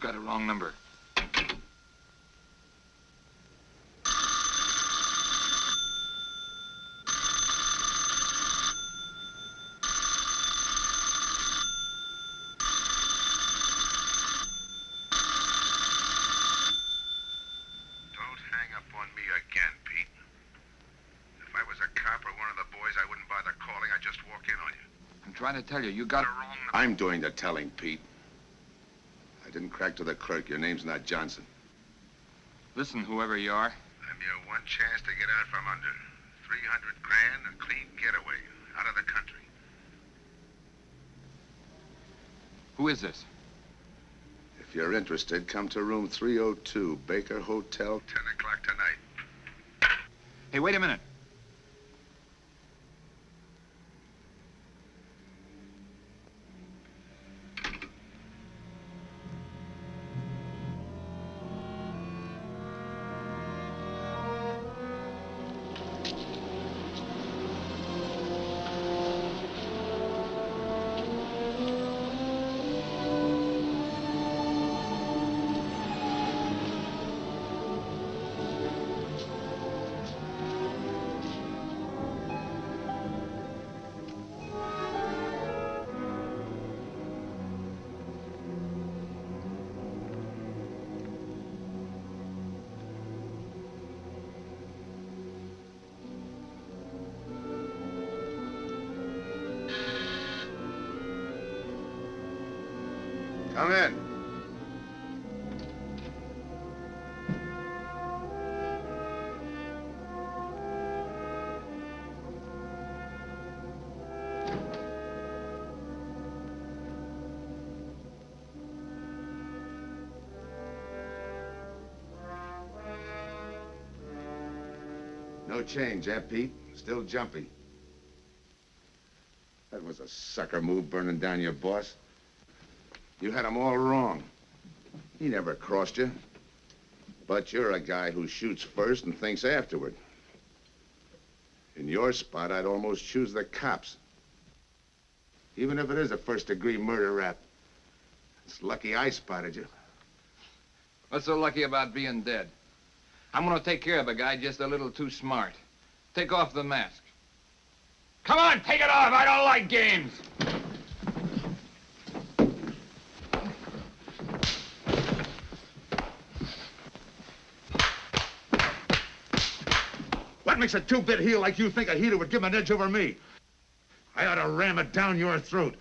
Got a wrong number. Trying to tell you, you got it wrong. I'm doing the telling, Pete. I didn't crack to the clerk. Your name's not Johnson. Listen, whoever you are. I'm your one chance to get out from under. 300 grand, a clean getaway, out of the country. Who is this? If you're interested, come to room 302, Baker Hotel. 10 o'clock tonight. Hey, wait a minute. Come in. No change, eh, Pete? Still jumpy. That was a sucker move, burning down your boss. You had him all wrong. He never crossed you. But you're a guy who shoots first and thinks afterward. In your spot, I'd almost choose the cops. Even if it is a first-degree murder rap. It's lucky I spotted you. What's so lucky about being dead? I'm gonna take care of a guy just a little too smart. Take off the mask. Come on, take it off! I don't like games! What makes a two-bit heel like you think a heater would give him an edge over me? I ought to ram it down your throat.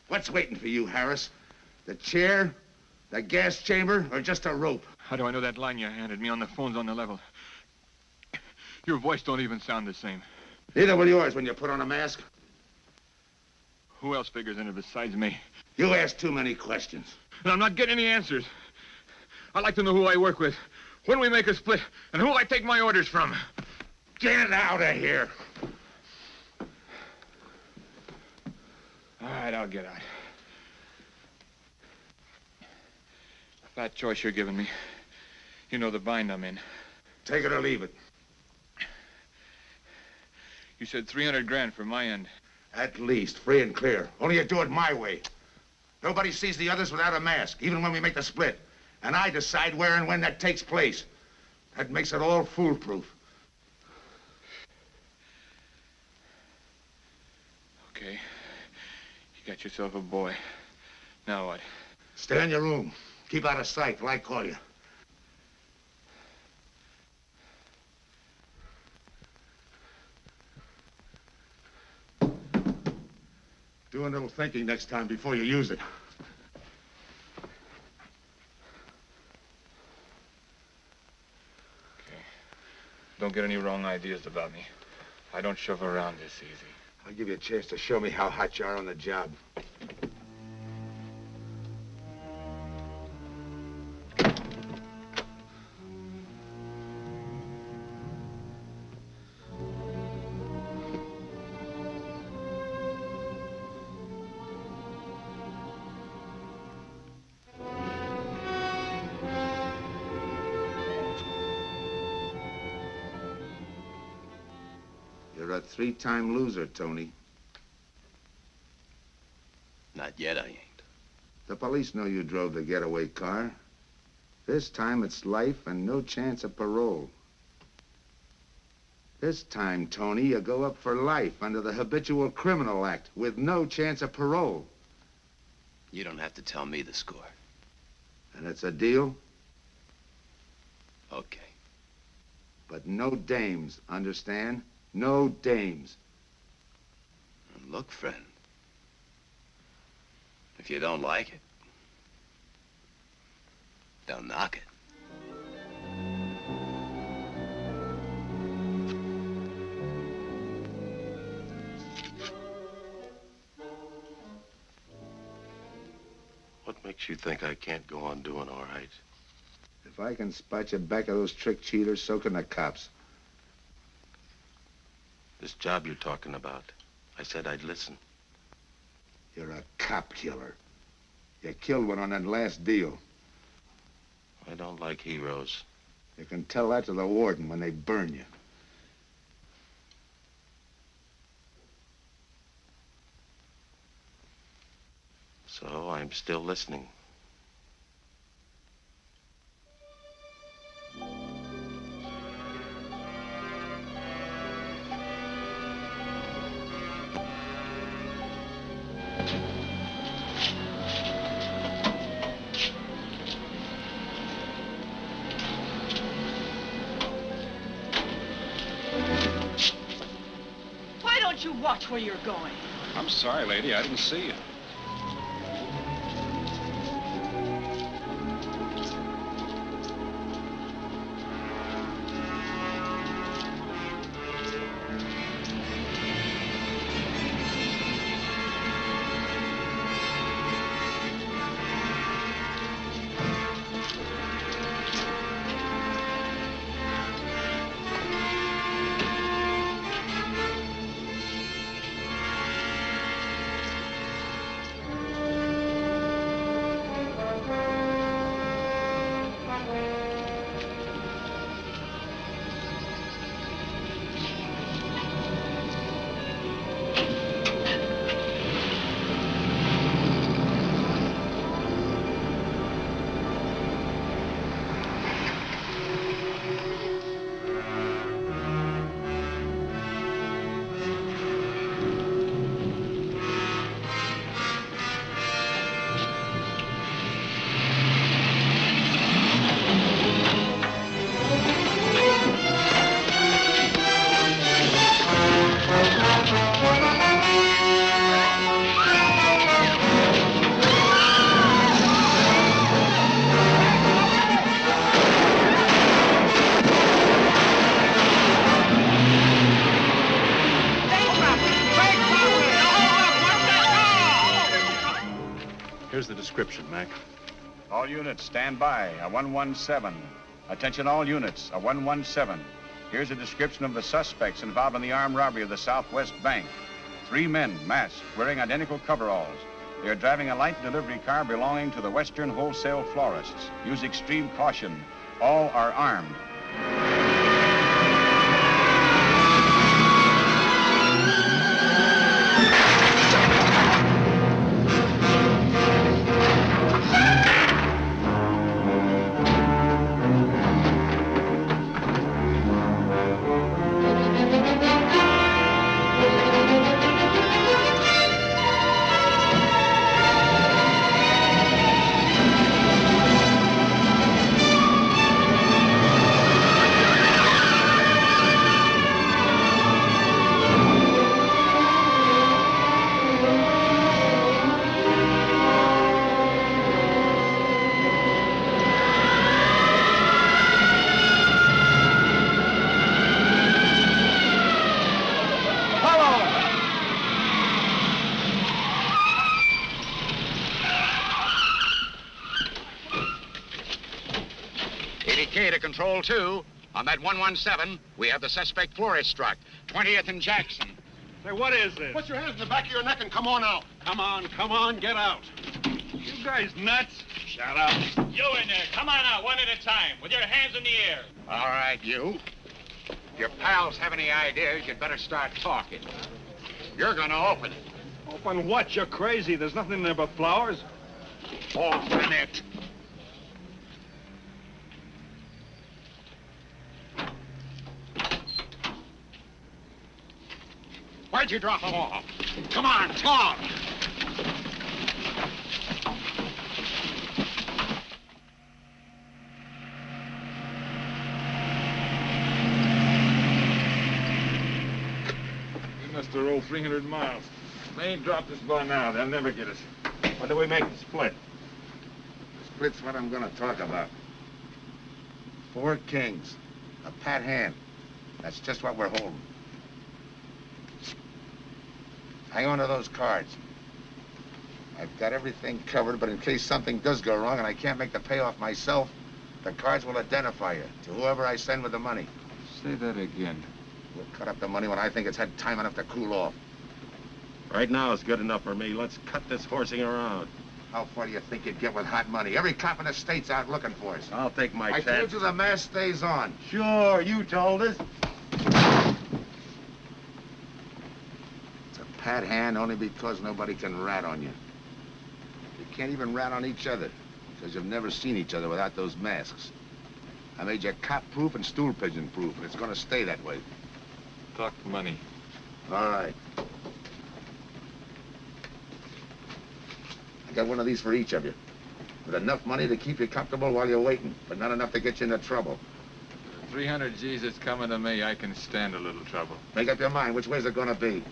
What's waiting for you, Harris? The chair, the gas chamber, or just a rope? How do I know that line you handed me on the phone's on the level? Your voice don't even sound the same. Neither will yours when you put on a mask. Who else figures in it besides me? You ask too many questions. And I'm not getting any answers. I'd like to know who I work with, when we make a split, and who I take my orders from. Get out of here. All right, I'll get out. That choice you're giving me, you know the bind I'm in. Take it or leave it. You said 300 grand for my end. At least, free and clear. Only you do it my way. Nobody sees the others without a mask, even when we make the split. And I decide where and when that takes place. That makes it all foolproof. Okay. You got yourself a boy. Now what? Stay in your room. Keep out of sight till I call you. Do a little thinking next time before you use it. Okay. Don't get any wrong ideas about me. I don't shove around this easy. I'll give you a chance to show me how hot you are on the job. You're a three-time loser, Tony. Not yet, I ain't. The police know you drove the getaway car. This time it's life and no chance of parole. This time, Tony, you go up for life under the Habitual Criminal Act with no chance of parole. You don't have to tell me the score. And it's a deal? Okay. But no dames, understand? No dames. And look, friend. If you don't like it, don't knock it. What makes you think I can't go on doing all right? If I can spot you back of those trick cheaters, so can the cops. This job you're talking about, I said I'd listen. You're a cop killer. You killed one on that last deal. I don't like heroes. You can tell that to the warden when they burn you. So I'm still listening. Why don't you watch where you're going? I'm sorry, lady. I didn't see you. the description, Mac? All units, stand by. A 117. Attention all units, a 117. Here's a description of the suspects involved in the armed robbery of the Southwest Bank. 3 men, masked, wearing identical coveralls. They are driving a light delivery car belonging to the Western Wholesale Florists. Use extreme caution. All are armed. Control 2. On that 117, we have the suspect florist struck. 20th and Jackson. Say, what is this? Put your hands in the back of your neck and come on out. Come on, get out. You guys nuts? Shut up. You in there, come on out, one at a time, with your hands in the air. All right, you. If your pals have any ideas, you'd better start talking. You're gonna open it. Open what? You're crazy. There's nothing in there but flowers. Open it. Why'd you drop them off? Come on, talk! We must have rolled 300 miles. They ain't dropped us by now. They'll never get us. When do we make the split? The split's what I'm gonna talk about. 4 kings. A pat hand. That's just what we're holding. Hang on to those cards. I've got everything covered, but in case something does go wrong and I can't make the payoff myself, the cards will identify you to whoever I send with the money. Say that again. We'll cut up the money when I think it's had time enough to cool off. Right now is good enough for me. Let's cut this horsing around. How far do you think you'd get with hot money? Every cop in the state's out looking for us. I'll take my I chance. told you the mask stays on. Sure, you told us. It's a pat hand only because nobody can rat on you. You can't even rat on each other because you've never seen each other without those masks. I made you cop-proof and stool pigeon-proof, and it's gonna stay that way. Talk money. All right. I got one of these for each of you. With enough money to keep you comfortable while you're waiting, but not enough to get you into trouble. 300 G's that's coming to me, I can stand a little trouble. Make up your mind, which way's it gonna be?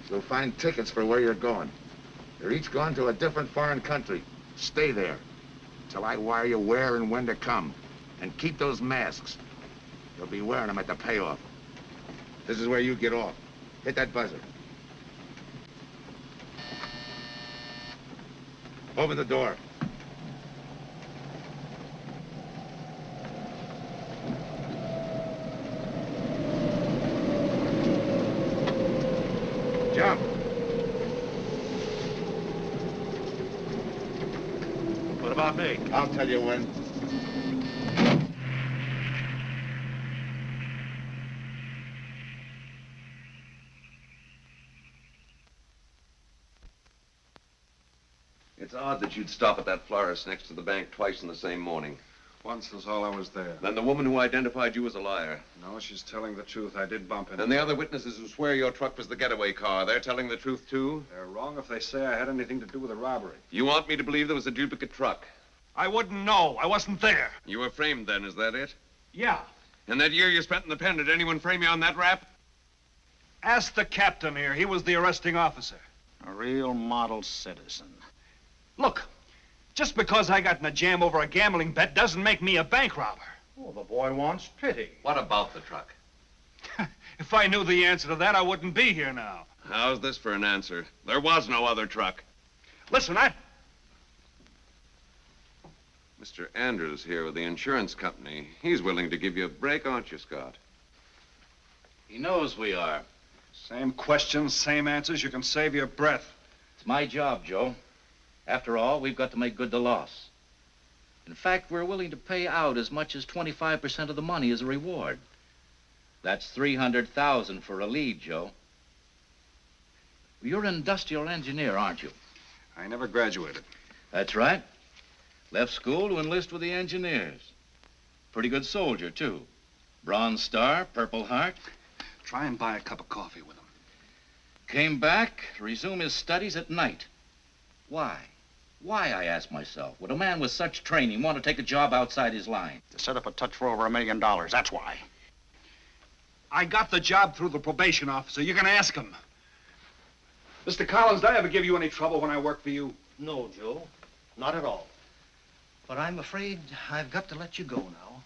You'll find tickets for where you're going. You're each going to a different foreign country. Stay there till I wire you where and when to come. And keep those masks. You'll be wearing them at the payoff. This is where you get off. Hit that buzzer. Open the door. Jump. What about me? I'll tell you when. It's odd that you'd stop at that florist next to the bank twice in the same morning. Once was all I was there. Then the woman who identified you as a liar. No, she's telling the truth. I did bump into And the other witnesses who swear your truck was the getaway car, they're telling the truth too? They're wrong if they say I had anything to do with the robbery. You want me to believe there was a duplicate truck? I wouldn't know. I wasn't there. You were framed then, is that it? Yeah. And that year you spent in the pen, did anyone frame you on that rap? Ask the captain here. He was the arresting officer. A real model citizen. Look, just because I got in a jam over a gambling bet doesn't make me a bank robber. Oh, the boy wants pity. What about the truck? If I knew the answer to that, I wouldn't be here now. How's this for an answer? There was no other truck. Listen, Mr. Andrews here with the insurance company. He's willing to give you a break, aren't you, Scott? He knows we are. Same questions, same answers. You can save your breath. It's my job, Joe. After all, we've got to make good the loss. In fact, we're willing to pay out as much as 25% of the money as a reward. That's $300,000 for a lead, Joe. You're an industrial engineer, aren't you? I never graduated. That's right. Left school to enlist with the engineers. Pretty good soldier, too. Bronze Star, Purple Heart. Try and buy a cup of coffee with him. Came back to resume his studies at night. Why? Why, I ask myself, would a man with such training want to take a job outside his line? To set up a touch for over $1 million, that's why. I got the job through the probation officer. You can ask him. Mr. Collins, did I ever give you any trouble when I worked for you? No, Joe. Not at all. But I'm afraid I've got to let you go now.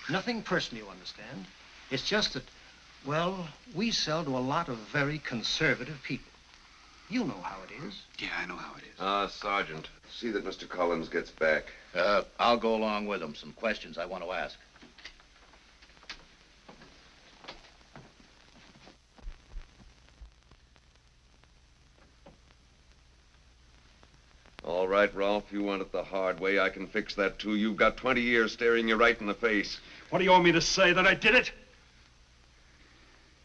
Nothing personal, you understand. It's just that, well, we sell to a lot of very conservative people. You know how it is. Yeah, I know how it is. Sergeant, see that Mr. Collins gets back. I'll go along with him. Some questions I want to ask. All right, Rolfe, you want it the hard way. I can fix that, too. You've got 20 years staring you right in the face. What do you want me to say, that I did it?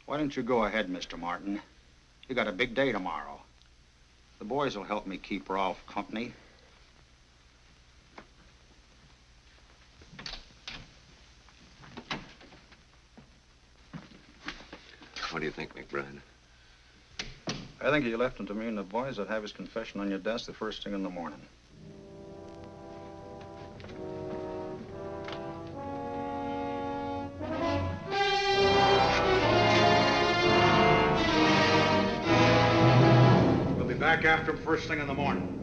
Why don't you go ahead, Mr. Martin? You got a big day tomorrow. The boys will help me keep Rolfe company. What do you think, McBride? I think you left him to me and the boys would have his confession on your desk the first thing in the morning. We'll be back after him first thing in the morning.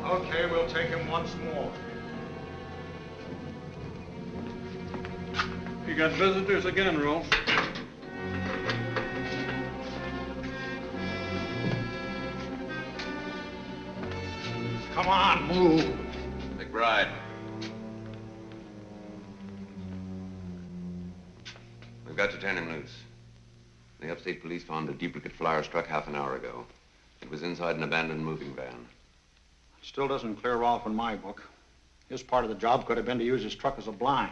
Okay, we'll take him once more. You got visitors again, Rolfe. Come on, move. McBride. We've got to turn him loose. The upstate police found a duplicate flyer struck half an hour ago. It was inside an abandoned moving van. Still doesn't clear Rolfe in my book. His part of the job could have been to use his truck as a blind,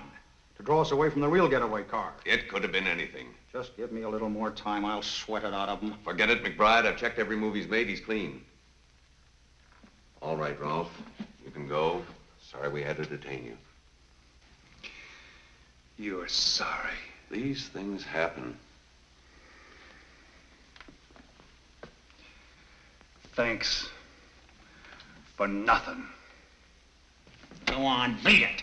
to draw us away from the real getaway car. It could have been anything. Just give me a little more time. I'll sweat it out of him. Forget it, McBride. I've checked every move he's made. He's clean. All right, Rolfe. You can go. Sorry we had to detain you. You're sorry. These things happen. Thanks. For nothing. Go on, beat it.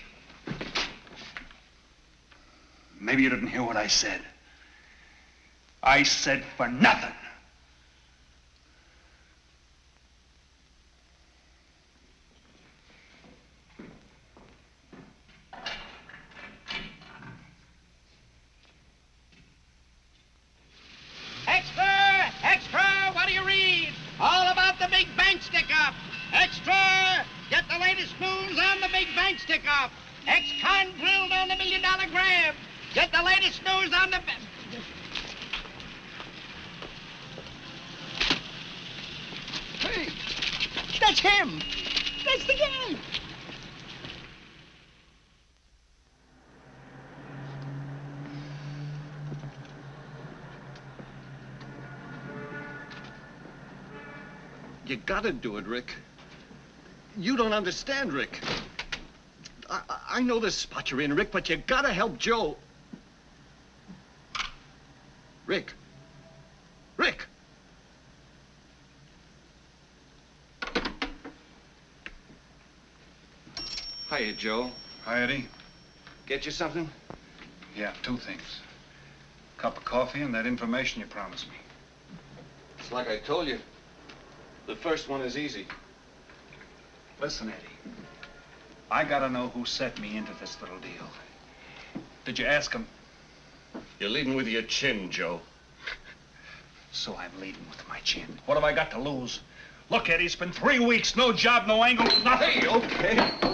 Maybe you didn't hear what I said. I said for nothing. Extra! Extra! What do you read? All about the big bank stick-up. the latest news on the big bank stick-off. Ex-con drilled on the $1 million grab. Get the latest news on the... Hey, that's him. That's the guy. You gotta do it, Rick. You don't understand, Rick. I know this spot you're in, Rick, but you gotta help Joe. Rick. Rick! Hiya, Joe. Hi, Eddie. Get you something? Yeah, 2 things. Cup of coffee and that information you promised me. It's like I told you. The first one is easy. Listen, Eddie. I gotta know who set me into this little deal. Did you ask him? You're leading with your chin, Joe. So I'm leading with my chin. What have I got to lose? Look, Eddie, it's been 3 weeks. No job, no angle, nothing. Hey,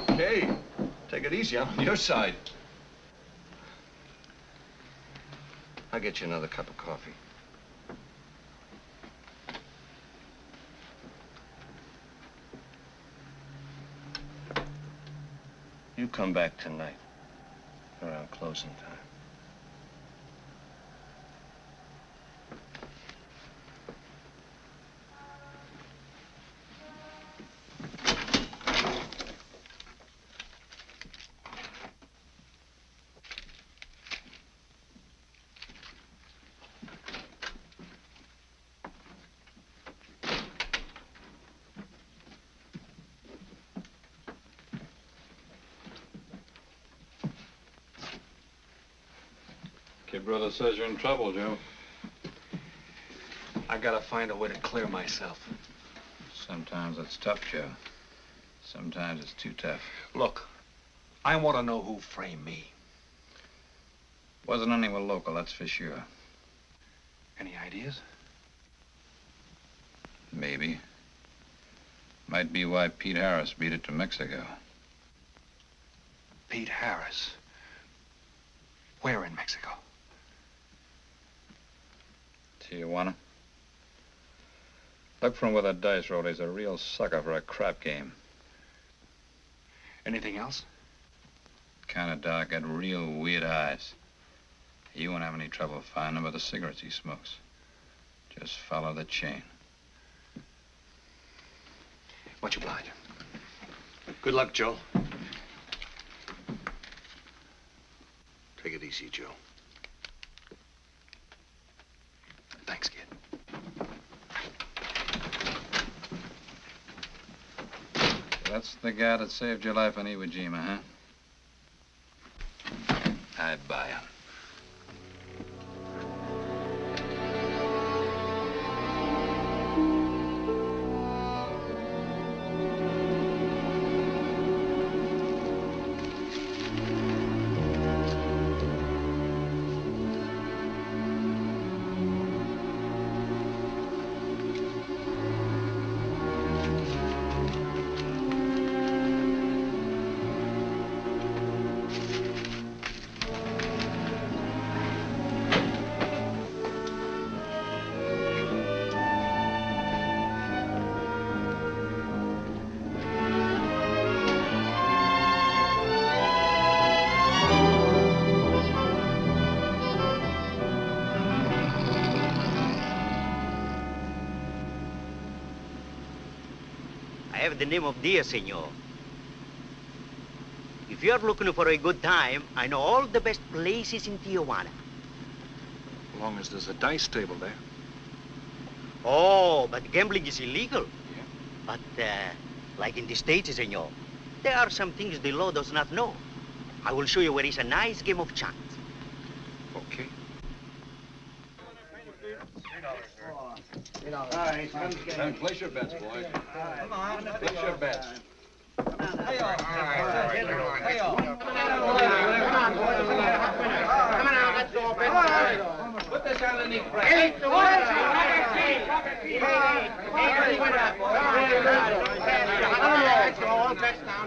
okay. Take it easy. I'm on your side. I'll get you another cup of coffee. You come back tonight, around closing time. Kid brother says you're in trouble, Joe. I gotta find a way to clear myself. Sometimes it's tough, Joe. Sometimes it's too tough. Look, I want to know who framed me. Wasn't anyone local, that's for sure. Any ideas? Maybe. Might be why Pete Harris beat it to Mexico. Pete Harris? Where in Mexico? Tijuana. Look from where the dice rolled. He's a real sucker for a crap game. Anything else? Kind of dark, got real weird eyes. You won't have any trouble finding him by the cigarettes he smokes. Just follow the chain. Much obliged. Good luck, Joe. Take it easy, Joe. Thanks, kid. That's the guy that saved your life on Iwo Jima, huh? I buy him. I have the name of Dia, senor. If you're looking for a good time, I know all the best places in Tijuana. As long as there's a dice table there. Oh, but gambling is illegal. Yeah. But, like in the States, senor, there are some things the law does not know. I will show you where is a nice game of chance. Okay. All right, Then place your bets, boys. Come on. Place your bets. Hey, all. Hey, all. Come on out, let's go, Ben. Put this on the knee, Fred. Hey, the water. Let's go, touchdown.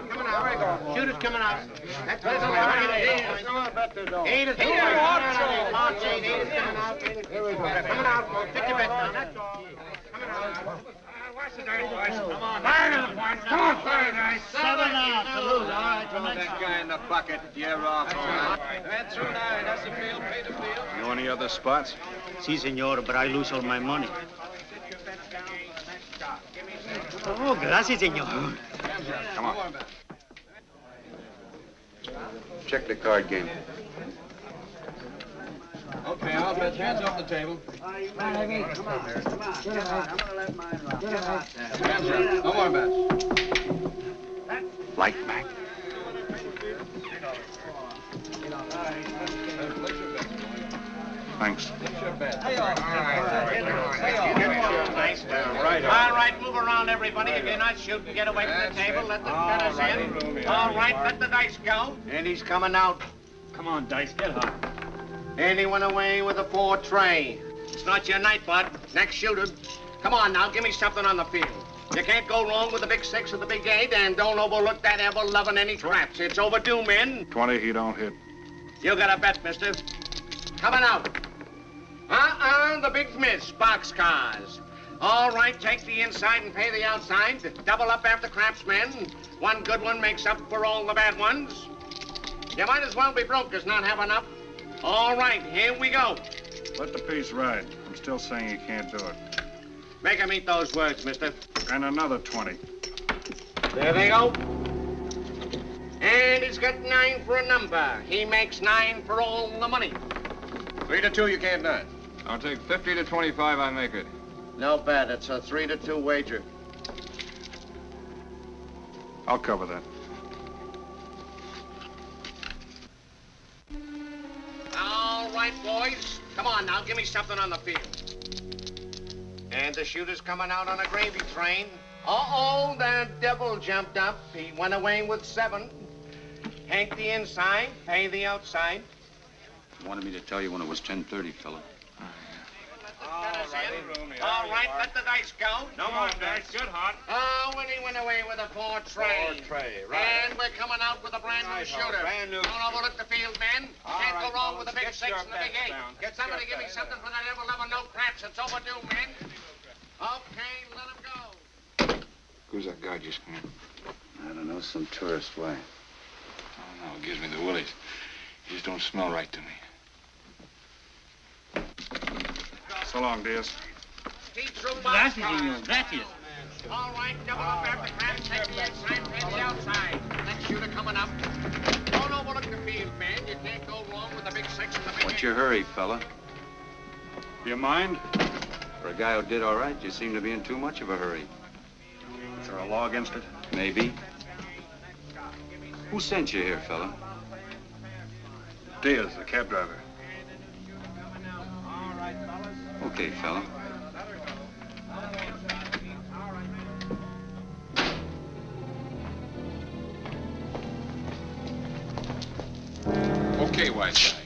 Shooter's coming out. That's right. Come on, bet the door. 8 is coming out. March 8 is coming out. Coming out, folks. Take your bet down. That's all. Coming out. Watch the dice, boys. Come on. Fire to the points. Come on, fire the dice. 7 out to lose. All right, Throw that guy in the bucket. You're off. That's through 9. That's the field. Pay the field. Know any other spots? Si, senor, but I lose all my money. Oh, gracias, senor. Come on. Check the card game. Okay, I'll bet hands off the table. Come on. Come on. I'm gonna let mine run. Hands up. No more bets. Light back. Thanks. All right, move around, everybody. If you're not shooting, get away from the table. Let the fellas in. All right, let the dice go. And he's coming out. Come on, Dice, get hot. And he went away with a 4 tray. It's not your night, bud. Next shooter. Come on now, give me something on the field. You can't go wrong with the big 6 or the big 8, and don't overlook that ever-loving any traps. It's overdue, men. 20, he don't hit. You got a bet, mister. Coming out. The big miss, boxcars. All right, take the inside and pay the outside. Double up after craftsmen. One good one makes up for all the bad ones. You might as well be broke as not have enough. All right, here we go. Let the piece ride. I'm still saying he can't do it. Make him eat those words, mister. And another 20. There they go. And he's got 9 for a number. He makes 9 for all the money. 3 to 2, you can't deny. I'll take 50 to 25, I make it. No bet. It's a 3 to 2 wager. I'll cover that. All right, boys. Come on now, give me something on the field. And the shooter's coming out on a gravy train. Uh-oh, the devil jumped up. He went away with 7. Hank the inside, pay the outside. Wanted me to tell you when it was 10:30, fella. All right, let the dice go. No more dice. Good hot. Oh, and he went away with a 4 tray. 4 tray, right. And we're coming out with a brand new shooter. brand new. Don't overlook the field, men. Can't go wrong with the big 6 and the big 8. Get Somebody give me something for that ever-loving no craps. It's overdue, men. Okay, let him go. Who's that guy just come in? I don't know, some tourist way. Oh, no, it gives me the willies. He just don't smell right to me. So long, Diaz. Speed through Gracias, boxcars. senor. Gracias. All right, double up after craps. Take the inside, pay the outside. Next shooter coming up. Don't overlook the field, man. You can't go wrong with the big 6 and the big 8. What's your hurry, fella? Do you mind? For a guy who did all right, you seem to be in too much of a hurry. Is there a law against it? Maybe. Who sent you here, fella? Diaz, the cab driver. Okay, fella. Okay, white guy.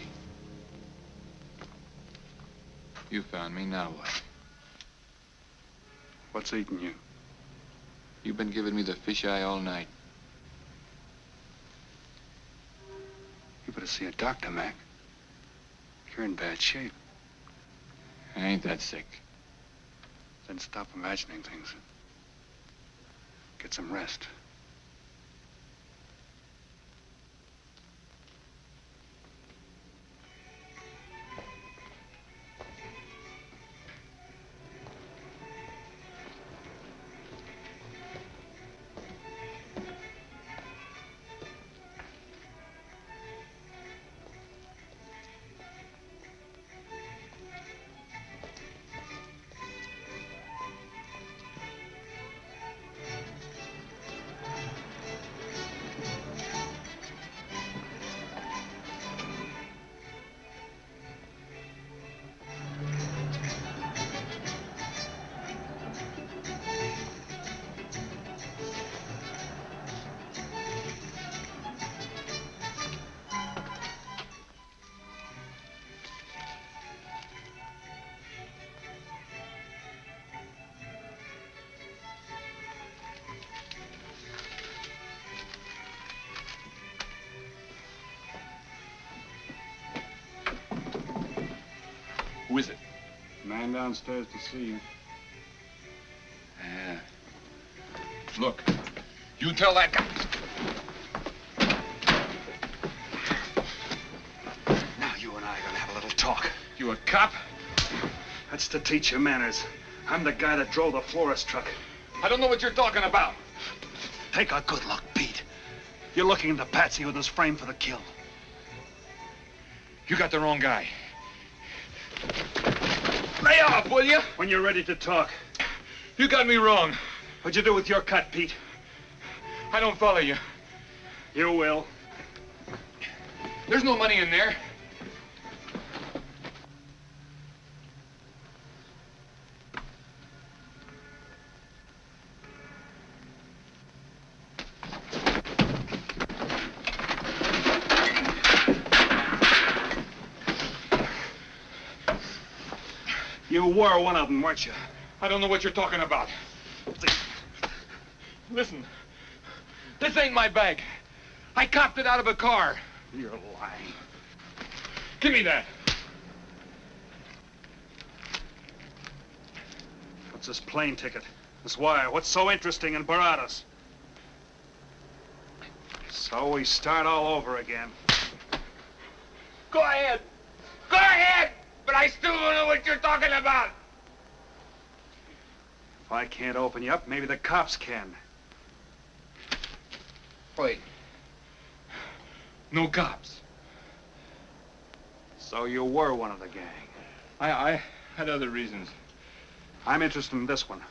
You found me, now what? What's eating you? You've been giving me the fisheye all night. You better see a doctor, Mac. You're in bad shape. I ain't that sick. Then stop imagining things. Get some rest. Ran downstairs to see you. Yeah. Look, you tell that guy. Now you and I are gonna have a little talk. You a cop? That's to teach you manners. I'm the guy that drove the florist truck. I don't know what you're talking about. Take a good look, Pete. You're looking into Patsy with his frame for the kill. You got the wrong guy. Lay off, will you? When you're ready to talk. You got me wrong. What'd you do with your cut, Pete? I don't follow you. You will. There's no money in there. You were one of them, weren't you? I don't know what you're talking about. Listen, this ain't my bag. I copped it out of a car. You're lying. Give me that. What's this plane ticket? This wire? What's so interesting in Baradas? So we start all over again. Go ahead. Go ahead! But I still don't know what you're talking about. If I can't open you up, maybe the cops can. Wait. No cops. So you were one of the gang. I had other reasons. I'm interested in this one.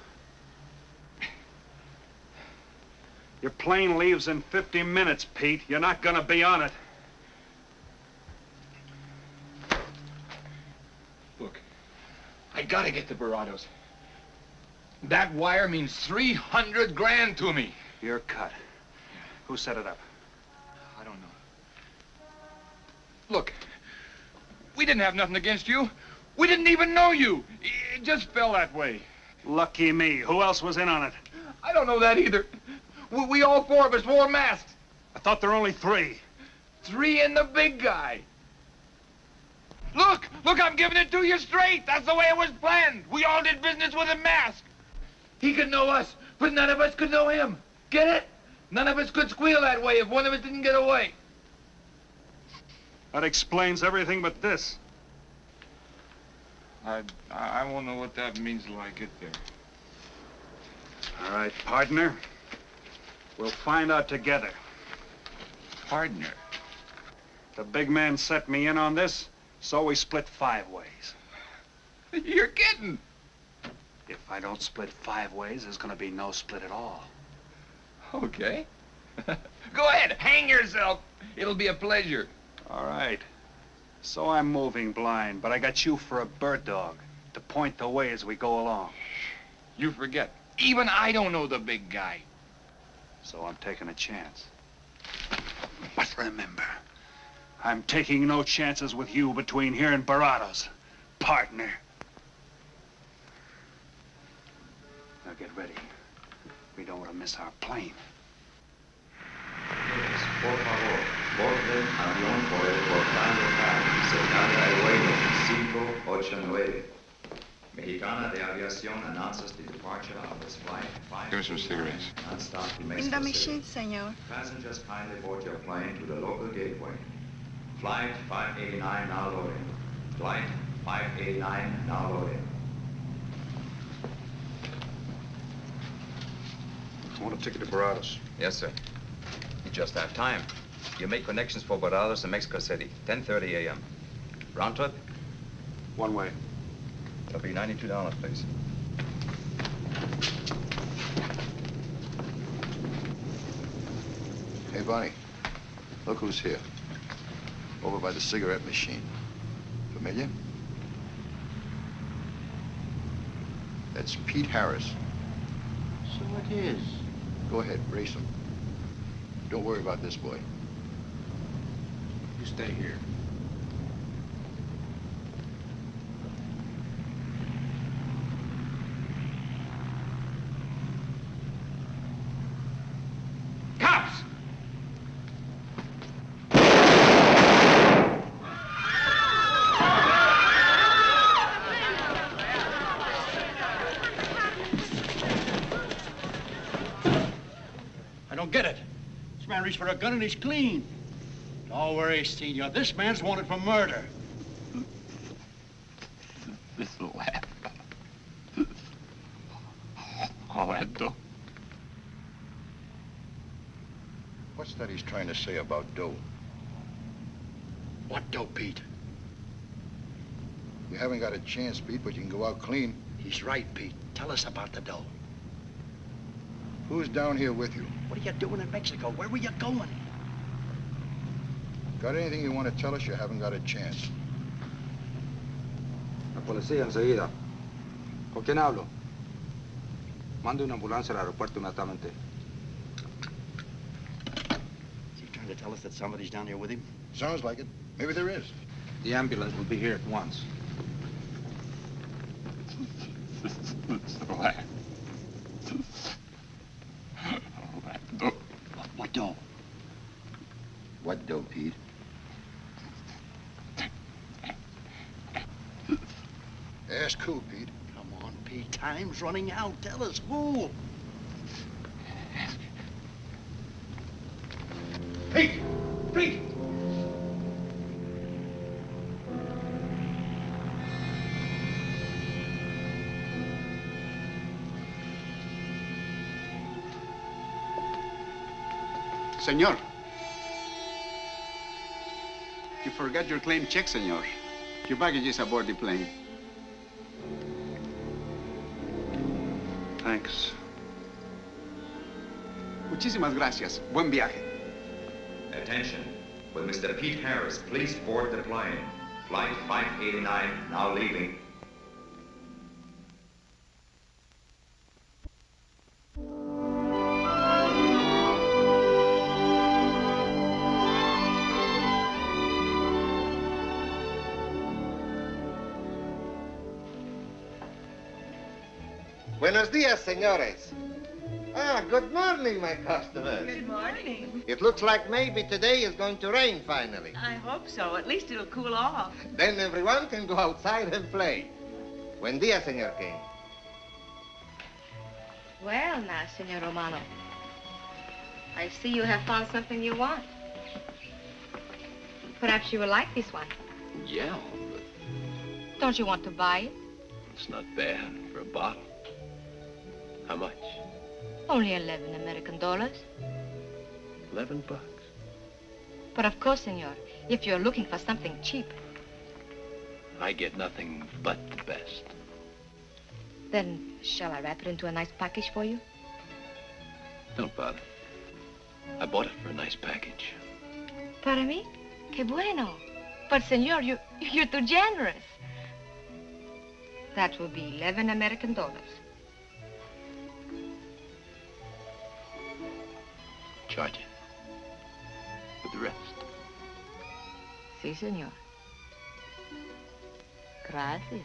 Your plane leaves in 50 minutes, Pete. You're not gonna be on it. Look, I gotta get to Barados. That wire means 300 grand to me. You're cut. Who set it up? I don't know. Look, we didn't have nothing against you. We didn't even know you. It just fell that way. Lucky me. Who else was in on it? I don't know that either. We all four of us wore masks. I thought there were only 3. 3 and the big guy. Look, I'm giving it to you straight. That's the way it was planned. We all did business with a mask. He could know us, but none of us could know him. Get it? None of us could squeal that way if one of us didn't get away. That explains everything but this. I won't know what that means till I get there. All right, partner. We'll find out together. Partner? The big man set me in on this, so we split 5 ways. You're kidding. If I don't split 5 ways, there's gonna be no split at all. Okay. Go ahead, hang yourself. It'll be a pleasure. All right. So I'm moving blind, but I got you for a bird dog to point the way as we go along. You forget. Even I don't know the big guy. So I'm taking a chance. But remember, I'm taking no chances with you between here and Barados, partner. Now get ready. We don't want to miss our plane. Por favor, borde avión por el portal local, cercana al vuelo 589. Mexicana de Aviación announces the departure of this flight. Give me some cigarettes. Non-stop to In the Mexico machine, City. senor. Passengers kindly board your plane to the local gateway. Flight 589 now loading. Flight 589 now loading. I want a ticket to Baradas. Yes, sir. You just have time. You make connections for Baradas and Mexico City, 10:30 a.m. Round trip? One way. It'll be $92, please. Hey, Bonnie, look who's here. Over by the cigarette machine. Familiar? That's Pete Harris. So it is. Go ahead, race him. Don't worry about this boy. You stay here. Cops! don't get it. This man reached for a gun and he's clean. Don't worry, Senor. This man's wanted for murder. This will happen. All that dough. What's that he's trying to say about dough? What dough, Pete? You haven't got a chance, Pete, but you can go out clean. He's right, Pete. Tell us about the dough. Who's down here with you? What are you doing in Mexico? Where were you going? Got anything you want to tell us? You haven't got a chance. La policía enseguida. ¿Con quién hablo? Mande una ambulancia al aeropuerto inmediatamente. Is he trying to tell us that somebody's down here with him? Sounds like it. Maybe there is. The ambulance will be here at once. What dough? What dough, Pete? Ask who, Pete? Come on, Pete. Time's running out. Tell us who. Pete! Pete! Senor. You forgot your claim check, senor. Your baggage is aboard the plane. Thanks. Muchísimas gracias. Buen viaje. Attention. Will Mr. Pete Harris please board the plane? Flight 589, now leaving. Buenos dias, senores. Ah, good morning, my customers. Good morning. It looks like maybe today is going to rain finally. I hope so. At least it'll cool off. Then everyone can go outside and play. Buen dia, Senor King. Well, now, Senor Romano, I see you have found something you want. Perhaps you will like this one. Yeah, but Don't you want to buy it? it's not bad for a bottle. How much? Only 11 American dollars. $11. But of course, senor, if you're looking for something cheap, I get nothing but the best. then shall I wrap it into a nice package for you? Don't bother. I bought it for a nice package. Para mí? Que bueno. But, senor, you're too generous. That will be 11 American dollars. Charge it. With the rest. Si, senor. Gracias.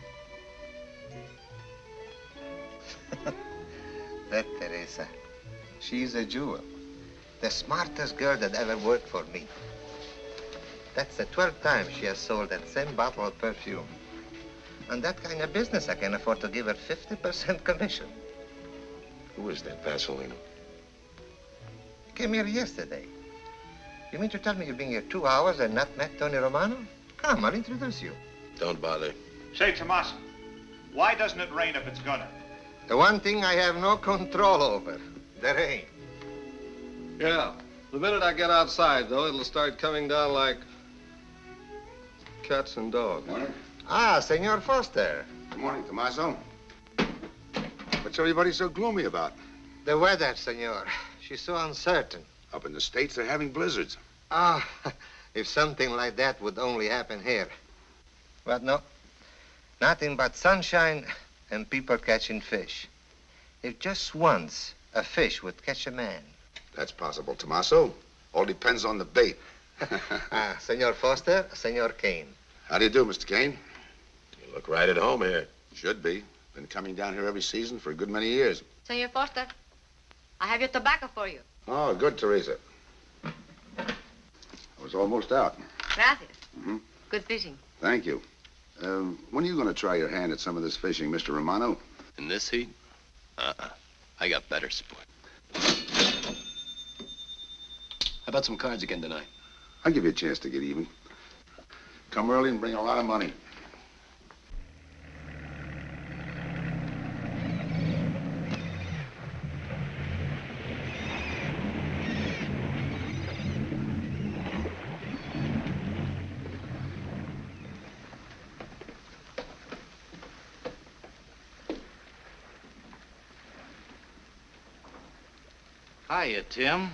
That Teresa, she's a jewel. The smartest girl that ever worked for me. That's the 12th time she has sold that same bottle of perfume. On that kind of business, I can afford to give her 50% commission. Who is that Vaseline? Came here yesterday. You mean to tell me you've been here 2 hours and not met Tony Romano? Come, I'll introduce you. Don't bother. Say, Tomas, why doesn't it rain if it's gonna? The one thing I have no control over, the rain. Yeah. The minute I get outside, though, it'll start coming down like cats and dogs. Ah, Senor Foster. Good morning, Tommaso. What's everybody so gloomy about? The weather, senor. She's so uncertain. Up in the States, they're having blizzards. Ah, if something like that would only happen here. But no, nothing but sunshine and people catching fish. If just once a fish would catch a man. That's possible, Tommaso. All depends on the bait. Ah, Senor Foster, Senor Kane. How do you do, Mr. Kane? You look right at home here. Should be. Been coming down here every season for a good many years. Senor Foster, I have your tobacco for you. Oh, good, Teresa. I was almost out. Gracias. Mm-hmm. Good fishing. Thank you. When are you going to try your hand at some of this fishing, Mr. Romano? In this heat? I got better sport. How about some cards again tonight? I'll give you a chance to get even. Come early and bring a lot of money. Hiya, Tim.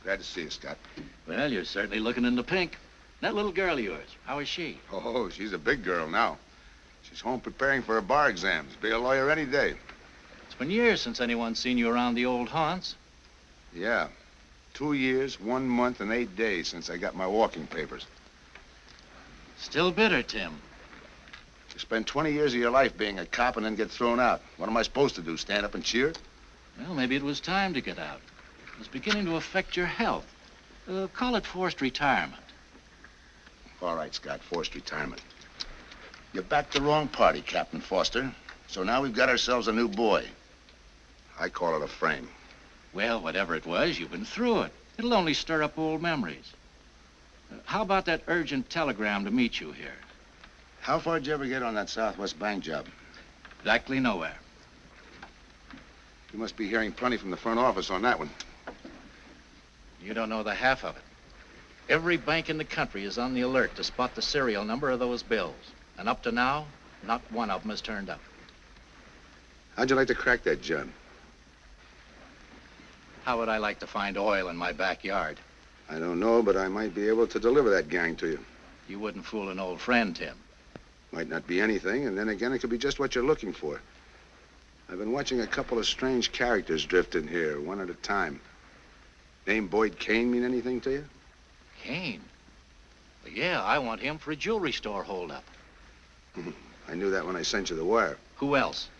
Glad to see you, Scott. Well, you're certainly looking in the pink. That little girl of yours, how is she? Oh, she's a big girl now. She's home preparing for her bar exams. Be a lawyer any day. It's been years since anyone's seen you around the old haunts. Yeah. 2 years, 1 month, and 8 days since I got my walking papers. Still bitter, Tim. You spend 20 years of your life being a cop and then get thrown out. What am I supposed to do, stand up and cheer? Well, maybe it was time to get out. It was beginning to affect your health. Call it forced retirement. All right, Scott, forced retirement. You backed the wrong party, Captain Foster. So now we've got ourselves a new boy. I call it a frame. Well, whatever it was, you've been through it. It'll only stir up old memories. How about that urgent telegram to meet you here? How far did you ever get on that Southwest Bank job? Exactly nowhere. You must be hearing plenty from the front office on that one. You don't know the half of it. Every bank in the country is on the alert to spot the serial number of those bills. And up to now, not one of them has turned up. How'd you like to crack that job? How would I like to find oil in my backyard? I don't know, but I might be able to deliver that gang to you. You wouldn't fool an old friend, Tim. Might not be anything, and then again, it could be just what you're looking for. I've been watching a couple of strange characters drift in here, one at a time. Name Boyd Kane mean anything to you? Kane? Well, yeah, I want him for a jewelry store holdup. I knew that when I sent you the wire. Who else?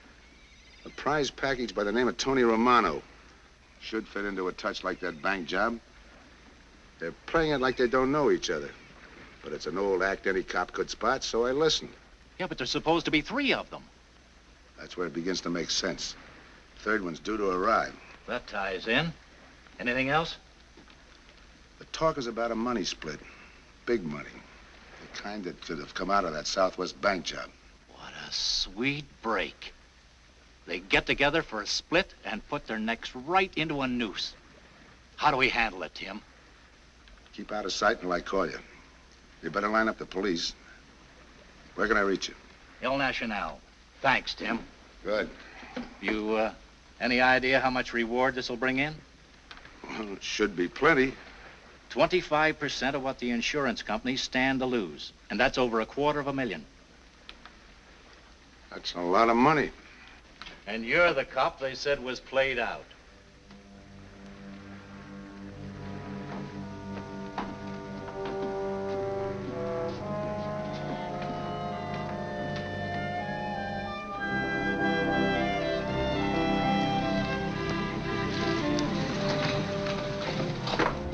A prize package by the name of Tony Romano. Should fit into a touch like that bank job. They're playing it like they don't know each other. But it's an old act any cop could spot, so I listened. Yeah, but there's supposed to be 3 of them. That's where it begins to make sense. Third one's due to arrive. That ties in. Anything else? The talk is about a money split. Big money. The kind that could have come out of that Southwest Bank job. What a sweet break. They get together for a split and put their necks right into a noose. How do we handle it, Tim? Keep out of sight until I call you. You better line up the police. Where can I reach you? El Nacional. Thanks, Tim. Good. You, any idea how much reward this will bring in? Well, it should be plenty. 25% of what the insurance companies stand to lose. And that's over $250,000. That's a lot of money. And you're the cop they said was played out.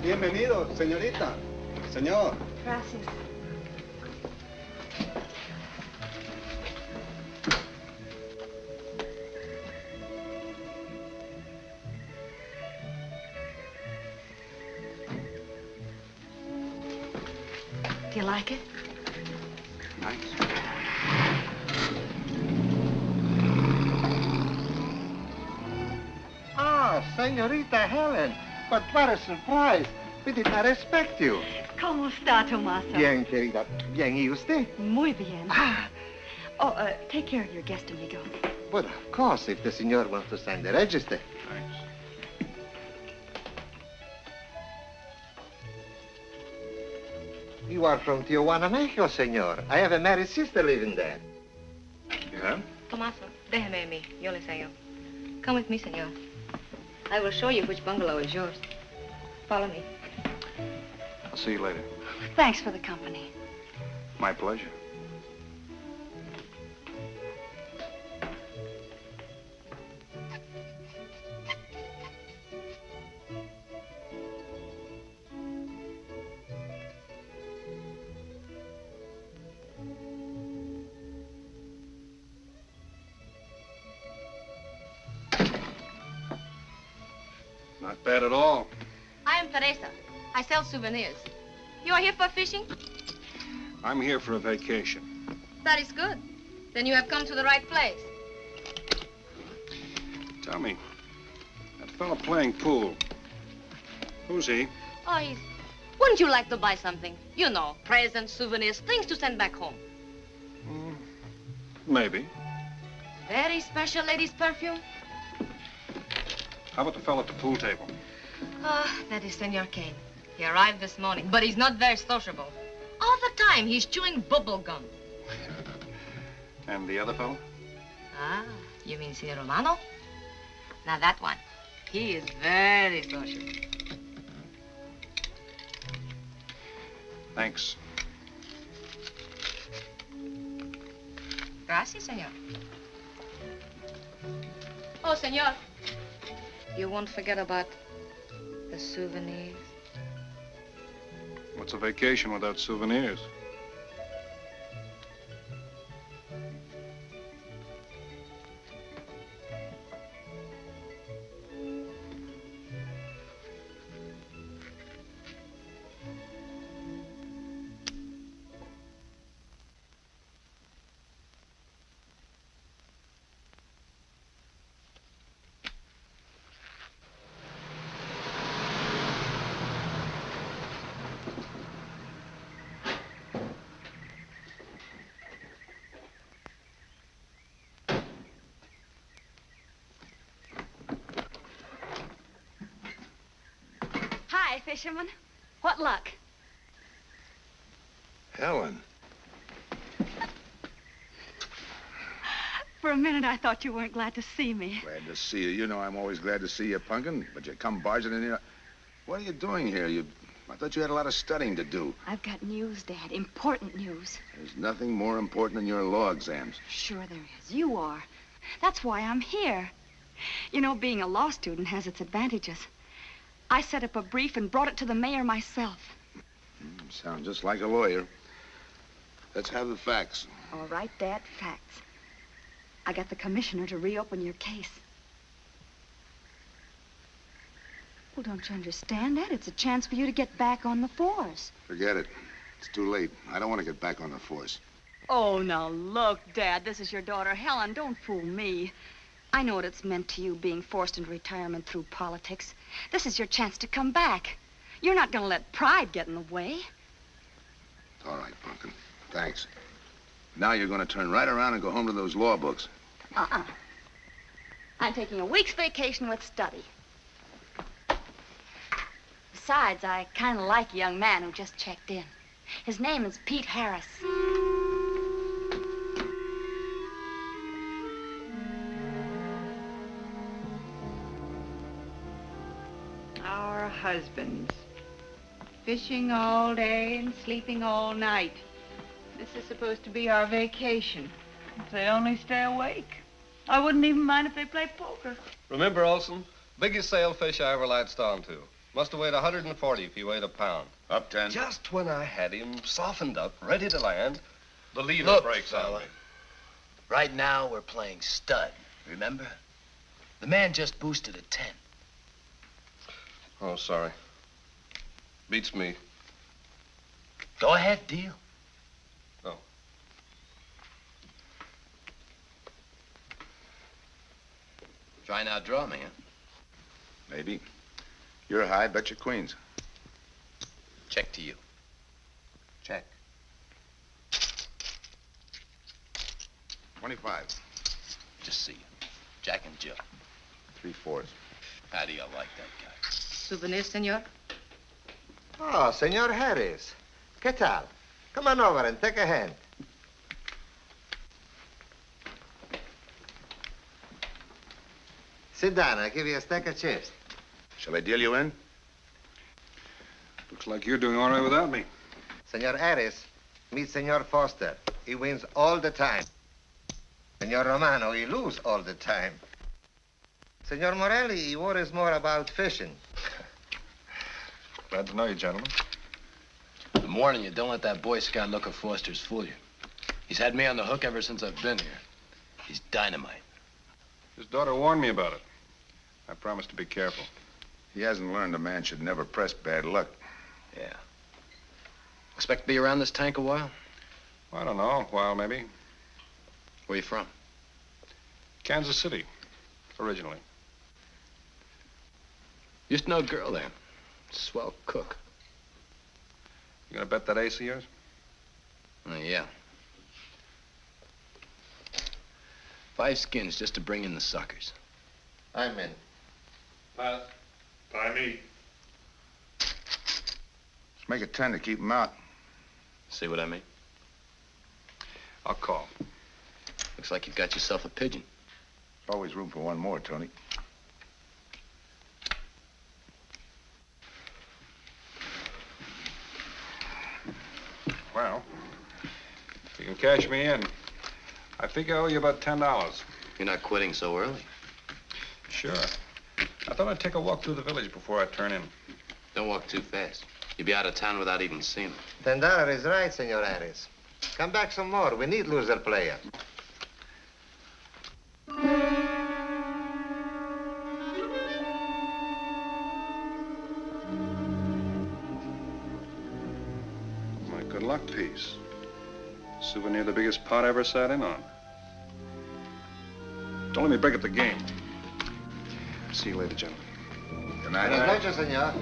Bienvenido, señorita. Señor. Gracias. Do you like it? Nice. Ah, Señorita Helen. But what a surprise. We did not expect you. ¿Cómo está, Tomaso? Bien, querida. Bien, ¿y usted? Muy bien. Oh, take care of your guest, amigo. But of course, if the señor wants to sign the register. Thanks. You are from Tijuana, Mexico, señor. I have a married sister living there. You have? Tomaso, déjeme a mí. Yo le enseño. Come with me, señor. I will show you which bungalow is yours. Follow me. I'll see you later. Thanks for the company. My pleasure. bad at all. I am Teresa. I sell souvenirs. You are here for fishing? I'm here for a vacation. That is good. Then you have come to the right place. Tell me, that fellow playing pool, who's he? Oh, he's... Wouldn't you like to buy something? You know, presents, souvenirs, things to send back home. Maybe. Very special ladies' perfume. How about the fellow at the pool table? Ah, that is Senor Kane. He arrived this morning, but he's not very sociable. All the time, he's chewing bubble gum. And the other fellow? Ah, you mean Senor Romano? Now that one, he is very social. Thanks. Gracias, senor. Oh, senor. You won't forget about the souvenirs. What's a vacation without souvenirs? Hi, fisherman. What luck? Helen. For a minute, I thought you weren't glad to see me. Glad to see you. You know I'm always glad to see you, Punkin, but you come barging in here. What are you doing here? I thought you had a lot of studying to do. I've got news, Dad. Important news. There's nothing more important than your law exams. Sure there is. You are. That's why I'm here. You know, being a law student has its advantages. I set up a brief and brought it to the mayor myself. Sound just like a lawyer. Let's have the facts. All right, Dad, facts. I got the commissioner to reopen your case. Well, don't you understand that? It's a chance for you to get back on the force. Forget it. It's too late. I don't want to get back on the force. Oh, now look, Dad, this is your daughter, Helen. Don't fool me. I know what it's meant to you, being forced into retirement through politics. This is your chance to come back. You're not going to let pride get in the way. All right, Pumpkin. Thanks. Now you're going to turn right around and go home to those law books. I'm taking a week's vacation with study. Besides, I kind of like a young man who just checked in. His name is Pete Harris. Our husbands. Fishing all day and sleeping all night. This is supposed to be our vacation. If they only stay awake. I wouldn't even mind if they play poker. Remember, Olson, biggest sailfish I ever latched onto. Must have weighed 140 if he weighed a pound. Up 10. Just when I had him softened up, ready to land, the leader Look, breaks fella, on me. right now we're playing stud, remember? The man just boosted a 10. Oh, sorry. Beats me. Go ahead, deal. No. Try and outdraw me, huh? Maybe. You're high, bet your queens. Check to you. Check. 25. Just see you. Jack and Jill. 3/4. How do you like that guy? Souvenirs, senor? Oh, Senor Harris. ¿Qué tal? Come on over and take a hand. Sit down. I'll give you a stack of chips. Shall I deal you in? Looks like you're doing all right without me. Senor Harris, meet Senor Foster. He wins all the time. Senor Romano, he loses all the time. Senor Morelli, he worries more about fishing. Glad to know you, gentlemen. I'm warning you, don't let that Boy Scout look of Foster's fool you. He's had me on the hook ever since I've been here. He's dynamite. His daughter warned me about it. I promised to be careful. He hasn't learned a man should never press bad luck. Yeah. Expect to be around this tank a while? I don't know, a while maybe. Where you from? Kansas City, originally. Used to know a girl there. Swell cook. You gonna bet that ace of yours? Yeah. 5 skins just to bring in the suckers. I'm in. Pass. Tie me. Let's make it 10 to keep him out. See what I mean? I'll call. Looks like you've got yourself a pigeon. There's always room for one more, Tony. Well, if you can cash me in, I think I owe you about $10. You're not quitting so early. Sure. I thought I'd take a walk through the village before I turn in. Don't walk too fast. You'll be out of town without even seeing it. $10 is right, Senor Harris. Come back some more. We need loser player. My good luck piece. Souvenir the biggest pot I ever sat in on. Don't let me break up the game. See you later, gentlemen. Good night. Buenas noches, senor.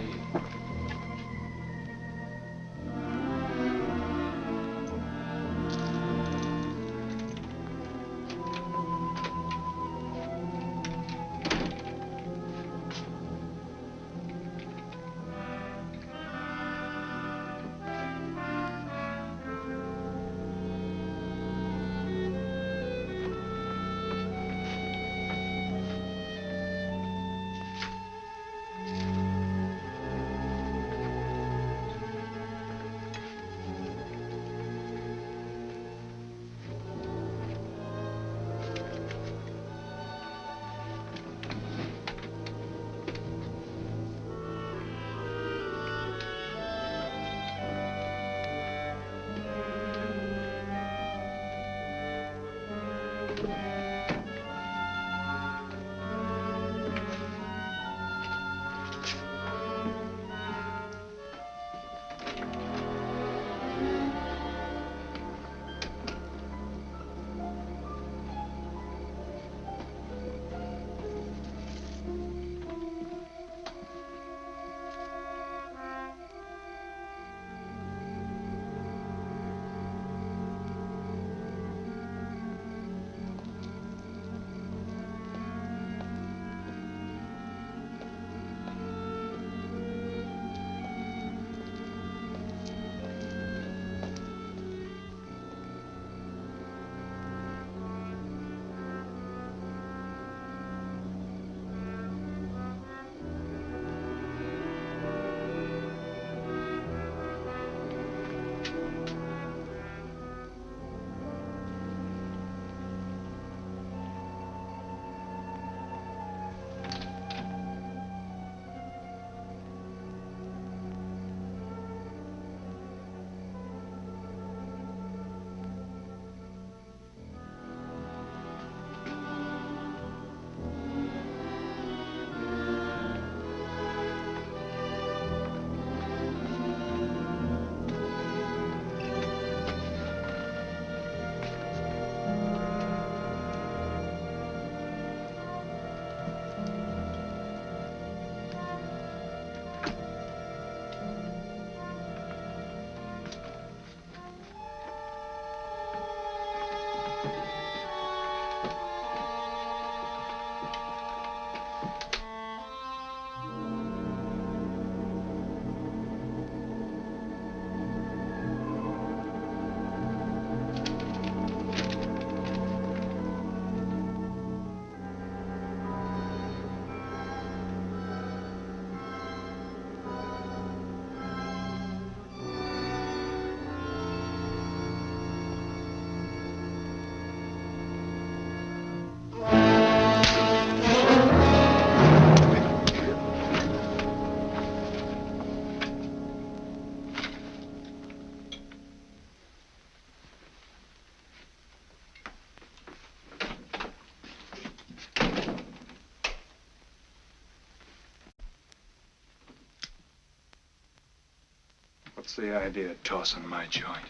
What's the idea of tossing my joint?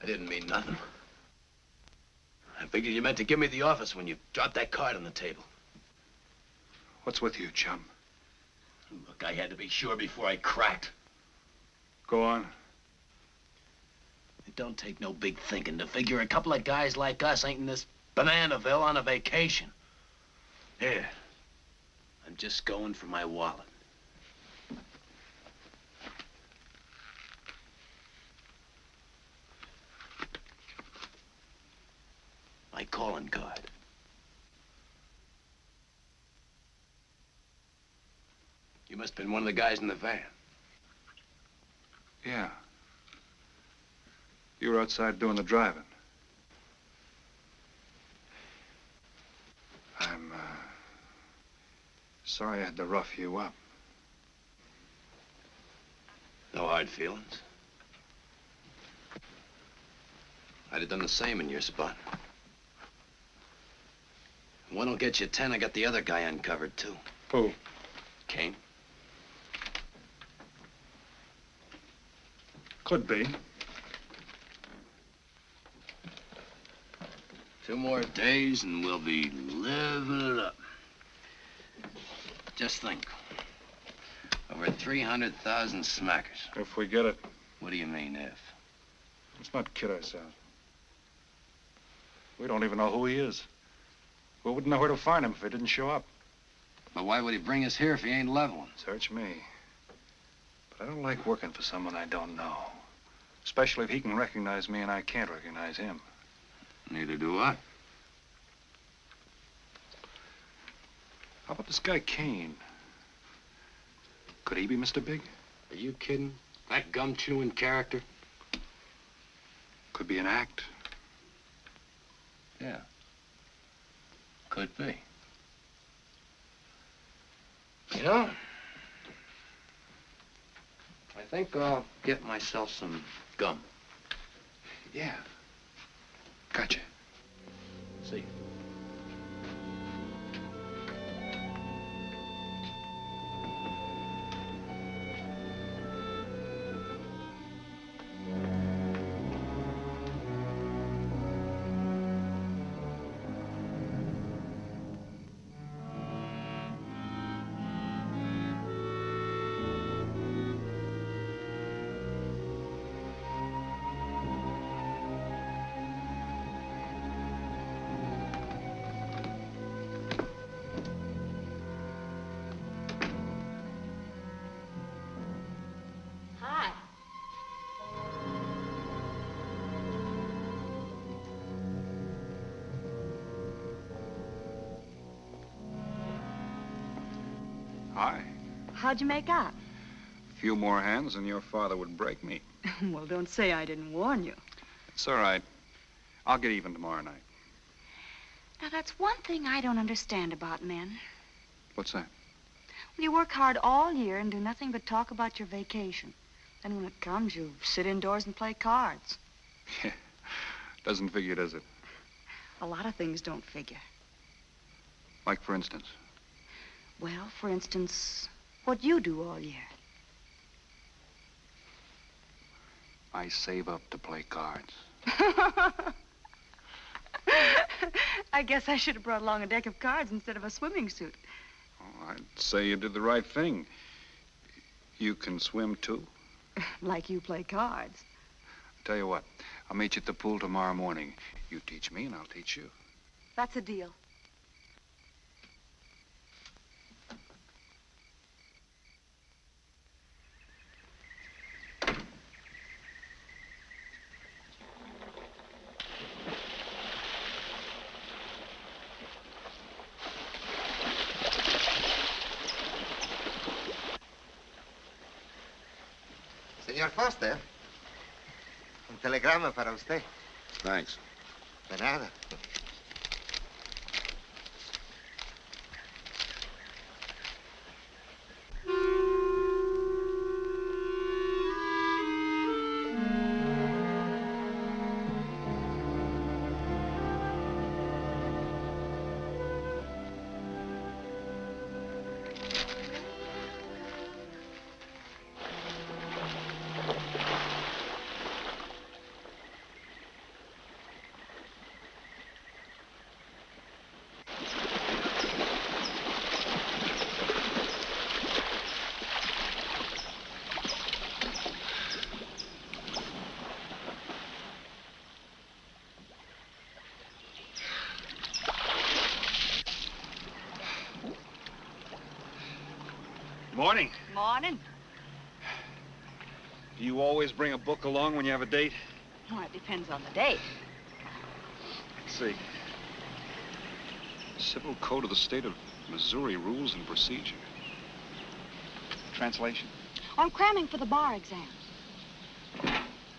I didn't mean nothing. I figured you meant to give me the office when you dropped that card on the table. What's with you, chum? Look, I had to be sure before I cracked. Go on. It don't take no big thinking to figure a couple of guys like us ain't in this Bananaville on a vacation. Here, I'm just going for my wallet. My calling card. You must have been one of the guys in the van. Yeah. You were outside doing the driving. I'm, sorry I had to rough you up. No hard feelings. I'd have done the same in your spot. One will get you 10. I got the other guy uncovered, too. Who? Kane. Could be. 2 more days and we'll be living it up. Just think. Over 300,000 smackers. If we get it. What do you mean, if? Let's not kid ourselves. We don't even know who he is. We wouldn't know where to find him if he didn't show up. But why would he bring us here if he ain't leveling? Search me. But I don't like working for someone I don't know. Especially if he can recognize me and I can't recognize him. Neither do I. How about this guy Kane? Could he be Mr. Big? Are you kidding? That gum-chewing character? Could be an act. Yeah. Could be. You know, I think I'll get myself some gum. Yeah. Gotcha. See you. Hi. How'd you make out? A few more hands and your father would break me. Well, don't say I didn't warn you. It's all right. I'll get even tomorrow night. Now, that's one thing I don't understand about men. What's that? Well, you work hard all year and do nothing but talk about your vacation. Then when it comes, you sit indoors and play cards. Yeah. Doesn't figure, does it? A lot of things don't figure. Like, for instance? Well, for instance, what you do all year. I save up to play cards. I guess I should have brought along a deck of cards instead of a swimming suit. Oh, I'd say you did the right thing. You can swim, too? Like you play cards. Tell you what, I'll meet you at the pool tomorrow morning. You teach me and I'll teach you. That's a deal. Señor Foster, un telegrama para usted. Thanks. De nada. Morning. Morning. Do you always bring a book along when you have a date? Well, it depends on the date. Let's see. Civil Code of the State of Missouri Rules and Procedure. Translation? I'm cramming for the bar exam.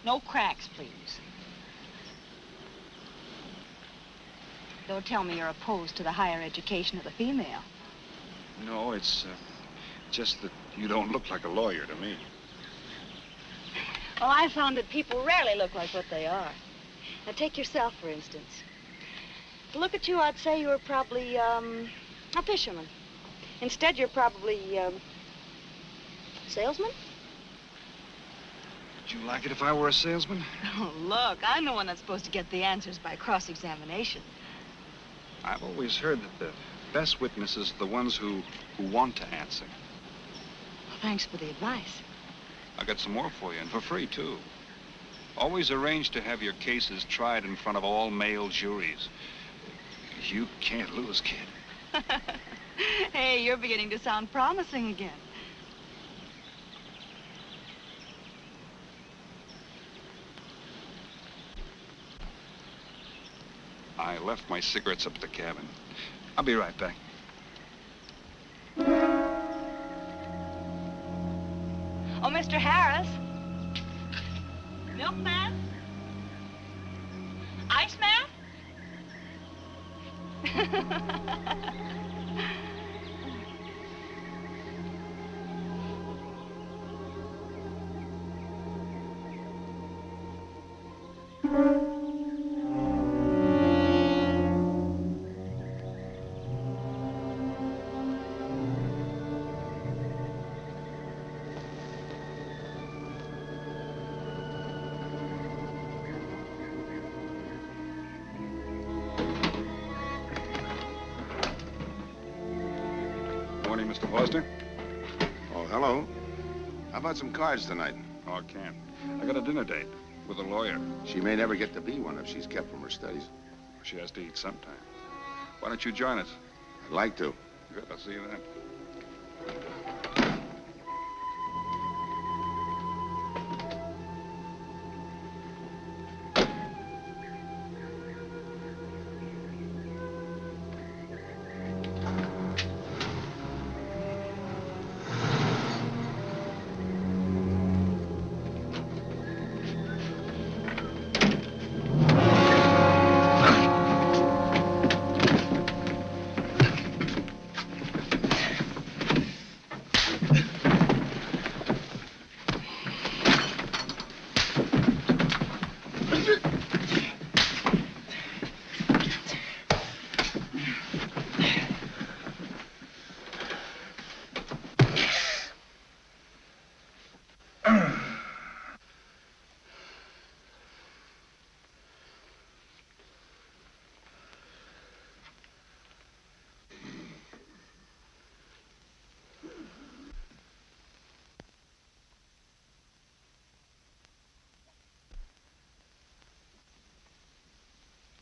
No cracks, please. Don't tell me you're opposed to the higher education of the female. No, it's just that you don't look like a lawyer to me. Well, I found that people rarely look like what they are. Now, take yourself, for instance. To look at you, I'd say you were probably, a fisherman. Instead, you're probably, salesman? Would you like it if I were a salesman? Oh, look, I'm the one that's supposed to get the answers by cross-examination. I've always heard that the best witnesses are the ones who want to answer. Well, thanks for the advice. I got some more for you, and for free, too. Always arrange to have your cases tried in front of all male juries. You can't lose, kid. Hey, you're beginning to sound promising again. I left my cigarettes up at the cabin. I'll be right back. Oh, Mr. Harris. Milkman? Iceman? Morning, Mr. Foster. Oh, hello. How about some cards tonight? Oh, I can't. I got a dinner date with a lawyer. She may never get to be one if she's kept from her studies. She has to eat sometime. Why don't you join us? I'd like to. Good, I'll see you then.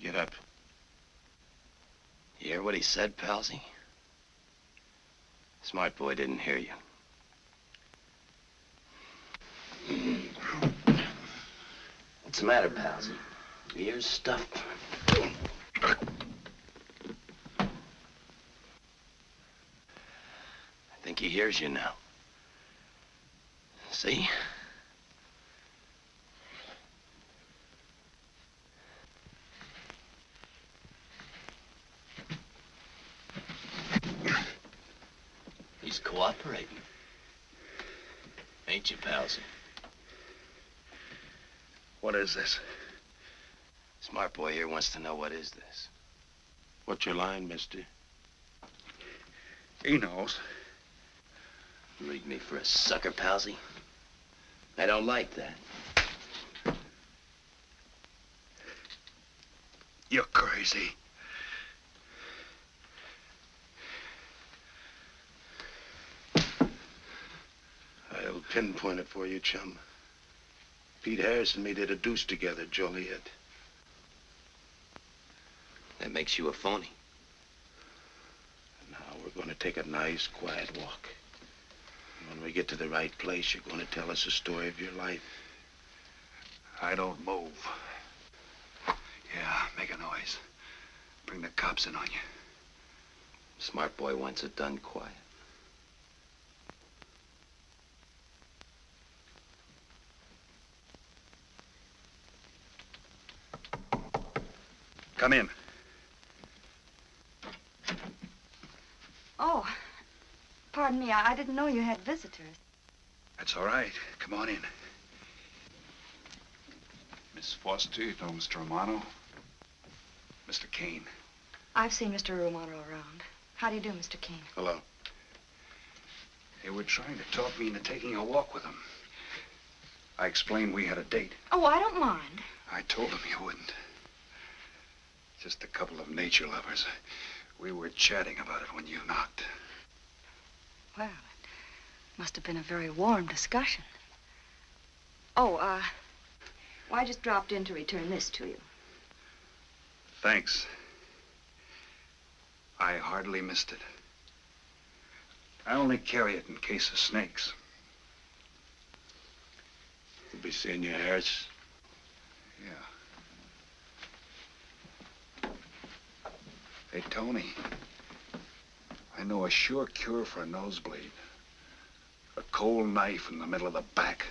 Get up. You hear what he said, Palsy? Smart boy didn't hear you. What's the matter, Palsy? Your ears stuffed? I think he hears you now. See? He's cooperating. Ain't you, Palsy? What is this? Smart boy here wants to know what is this. What's your line, mister? He knows. You read me for a sucker, Palsy? I don't like that. You're crazy. I'll pinpoint it for you, chum. Pete Harris and me did a deuce together, Joliet. That makes you a phony. Now we're going to take a nice, quiet walk. When we get to the right place, you're going to tell us the story of your life. I don't move. Yeah, make a noise. Bring the cops in on you. Smart boy wants it done quiet. Come in. Oh, pardon me. I didn't know you had visitors. That's all right. Come on in. Miss Foster, you know Mr. Romano? Mr. Kane. I've seen Mr. Romano around. How do you do, Mr. Kane? Hello. They were trying to talk me into taking a walk with them. I explained we had a date. Oh, I don't mind. I told them you wouldn't. Just a couple of nature lovers. We were chatting about it when you knocked. Well, it must have been a very warm discussion. Oh, well, I just dropped in to return this to you. Thanks. I hardly missed it. I only carry it in case of snakes. We'll be seeing you, Harris. Yeah. Hey, Tony. I know a sure cure for a nosebleed. A cold knife in the middle of the back.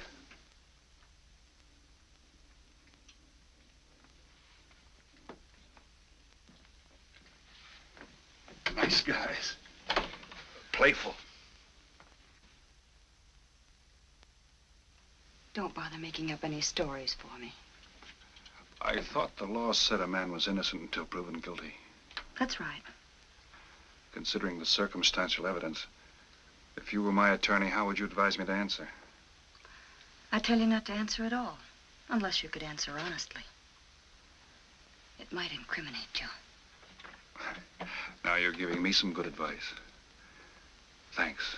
Nice guys. Playful. Don't bother making up any stories for me. I thought the law said a man was innocent until proven guilty. That's right. Considering the circumstantial evidence, if you were my attorney, how would you advise me to answer? I tell you not to answer at all, unless you could answer honestly. It might incriminate you. Now you're giving me some good advice. Thanks.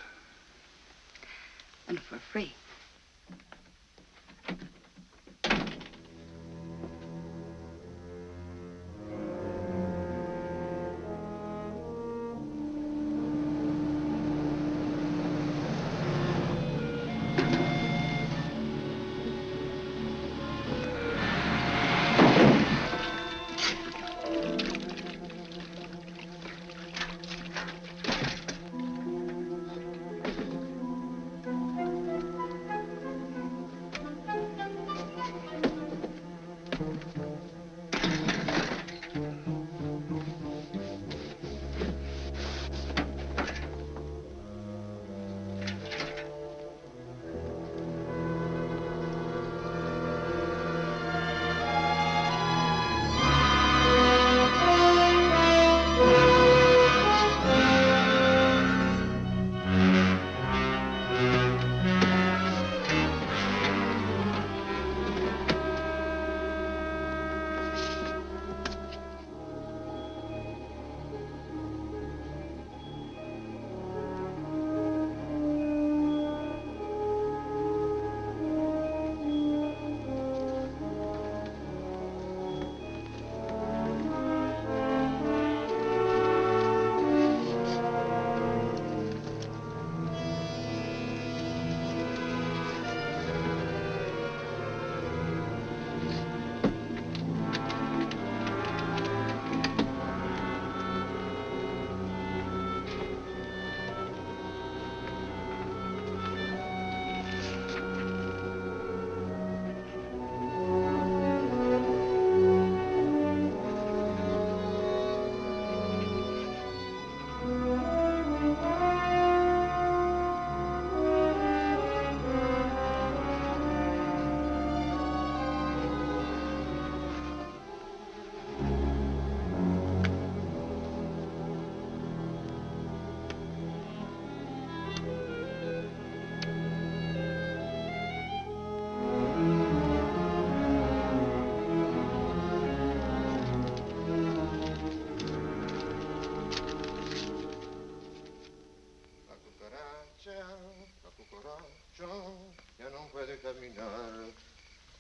And for free.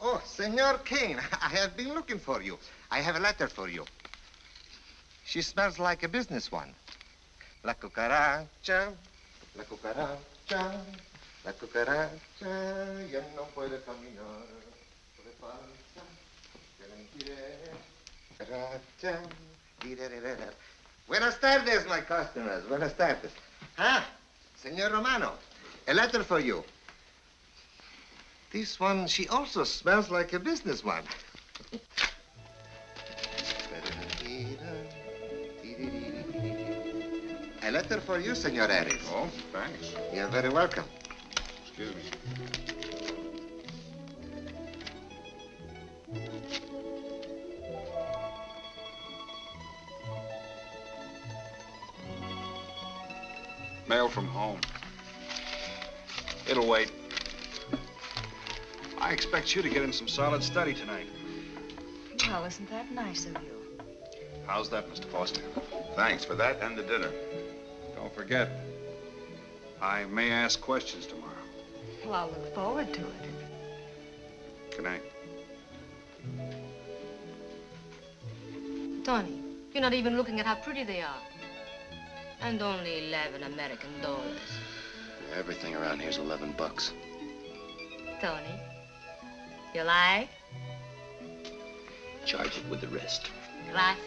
Oh, Senor Kane, I have been looking for you. I have a letter for you. She smells like a business one. La cucaracha, La cucaracha ya no puede caminar. Por falsa, te mentiré. Cucaracha. Dirererera. Buenas tardes, my customers. Buenas tardes. Ah, Senor Romano, a letter for you. This one, she also smells like a business one. A letter for you, Senor Harris. Oh, thanks. You're very welcome. Excuse me. Mail from home. It'll wait. I expect you to get in some solid study tonight. Well, isn't that nice of you? How's that, Mr. Foster? Thanks for that and the dinner. Don't forget, I may ask questions tomorrow. Well, I'll look forward to it. Good night. Tony, you're not even looking at how pretty they are. And only 11 American dollars. Everything around here's $11. Tony, you like? Charge it with the rest. Gracias.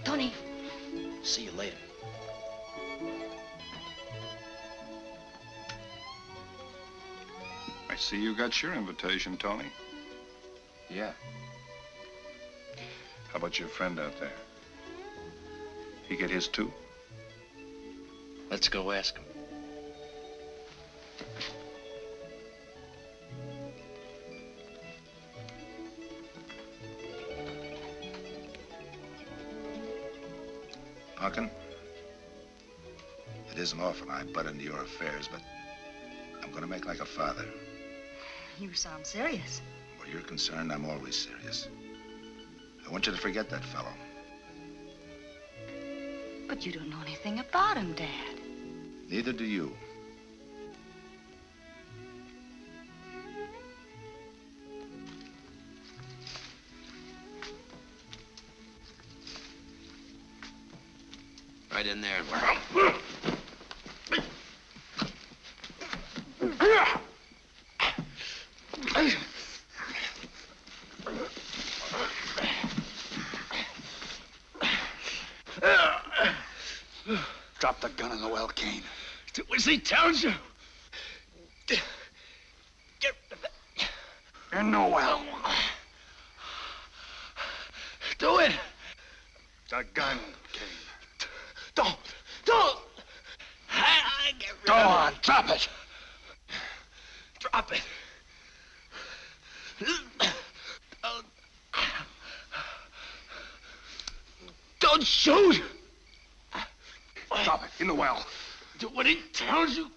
Tony. See you later. I see you got your invitation, Tony. Yeah. How about your friend out there? He get his too? Let's go ask him. Punkin, it isn't often I butt into your affairs, but I'm gonna make like a father. You sound serious. Where you're concerned, I'm always serious. I want you to forget that fellow. But you don't know anything about him, Dad. Neither do you. Right in there. Drop the gun in the well, Kane. Do as he tells you. Get in the well. Do it. The gun, Kane. Don't. I get rid Go of on, it. drop it. Drop it. Don't shoot. Drop it, in the well. Do what he tells you.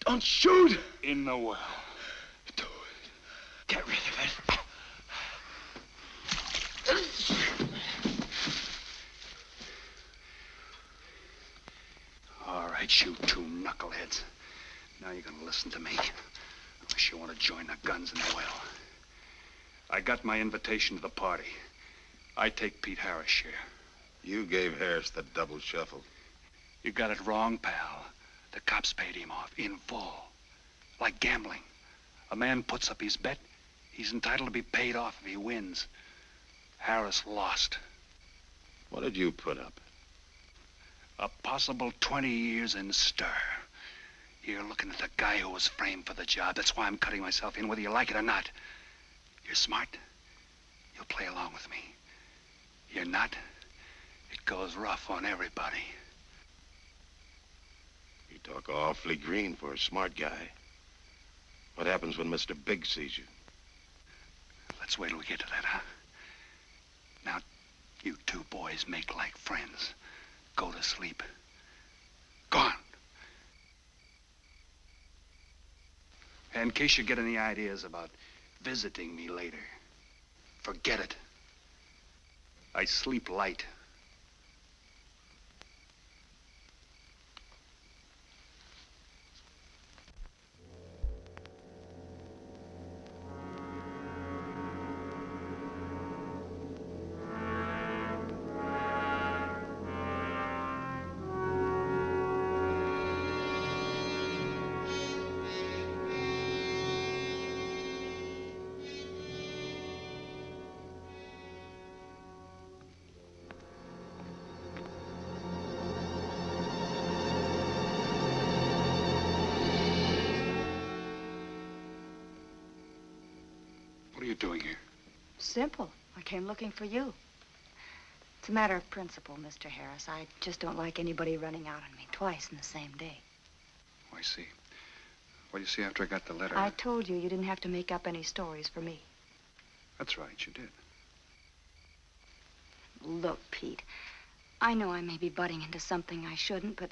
Don't shoot. In the well. Do it. Get rid of it. All right, you two knuckleheads. Now you're gonna listen to me. Unless you want to join the guns in the well. I got my invitation to the party. I take Pete Harris' share. You gave Harris the double shuffle. You got it wrong, pal. The cops paid him off in full. Like gambling. A man puts up his bet, he's entitled to be paid off if he wins. Harris lost. What did you put up? A possible 20 years in stir. You're looking at the guy who was framed for the job. That's why I'm cutting myself in, whether you like it or not. You're smart. You'll play along with me. You're not. It goes rough on everybody. You talk awfully green for a smart guy. What happens when Mr. Big sees you? Let's wait till we get to that, huh? Now, you two boys make like friends. Go to sleep. Go on. And in case you get any ideas about visiting me later, forget it. I sleep light. simple. I came looking for you. It's a matter of principle, Mr. Harris. I just don't like anybody running out on me twice in the same day. Oh, I see. Well, you see, after I got the letter... I told you you didn't have to make up any stories for me. That's right, you did. Look, Pete, I know I may be butting into something I shouldn't, but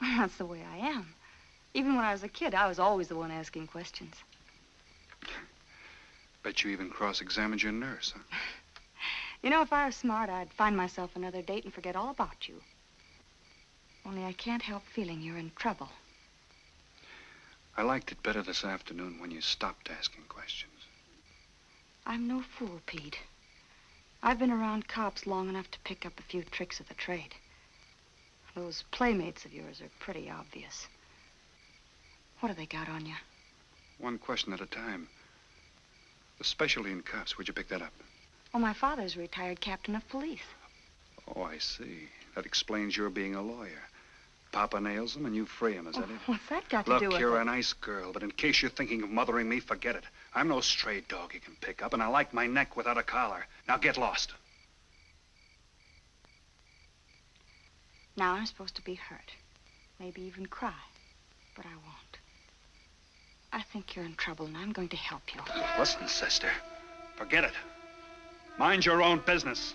that's the way I am. Even when I was a kid, I was always the one asking questions. Bet you even cross-examined your nurse, huh? You know, if I was smart, I'd find myself another date and forget all about you. Only I can't help feeling you're in trouble. I liked it better this afternoon when you stopped asking questions. I'm no fool, Pete. I've been around cops long enough to pick up a few tricks of the trade. Those playmates of yours are pretty obvious. What have they got on you? One question at a time. The specialty in cops, where'd you pick that up? Oh, my father's a retired captain of police. Oh, I see. That explains your being a lawyer. Papa nails him and you free him, is that it? What's that got to do with it? Look, you're a nice girl, but in case you're thinking of mothering me, forget it. I'm no stray dog you can pick up, and I like my neck without a collar. Now get lost. Now I'm supposed to be hurt. Maybe even cry. But I won't. I think you're in trouble, and I'm going to help you. Listen, sister. Forget it. Mind your own business.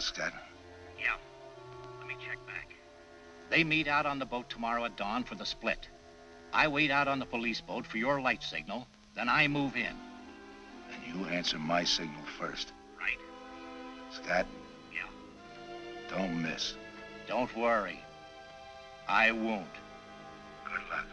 Scott? Yeah. Let me check back. They meet out on the boat tomorrow at dawn for the split. I wait out on the police boat for your light signal, then I move in. And you answer my signal first. Right. Scott? Yeah. Don't miss. Don't worry. I won't. Good luck.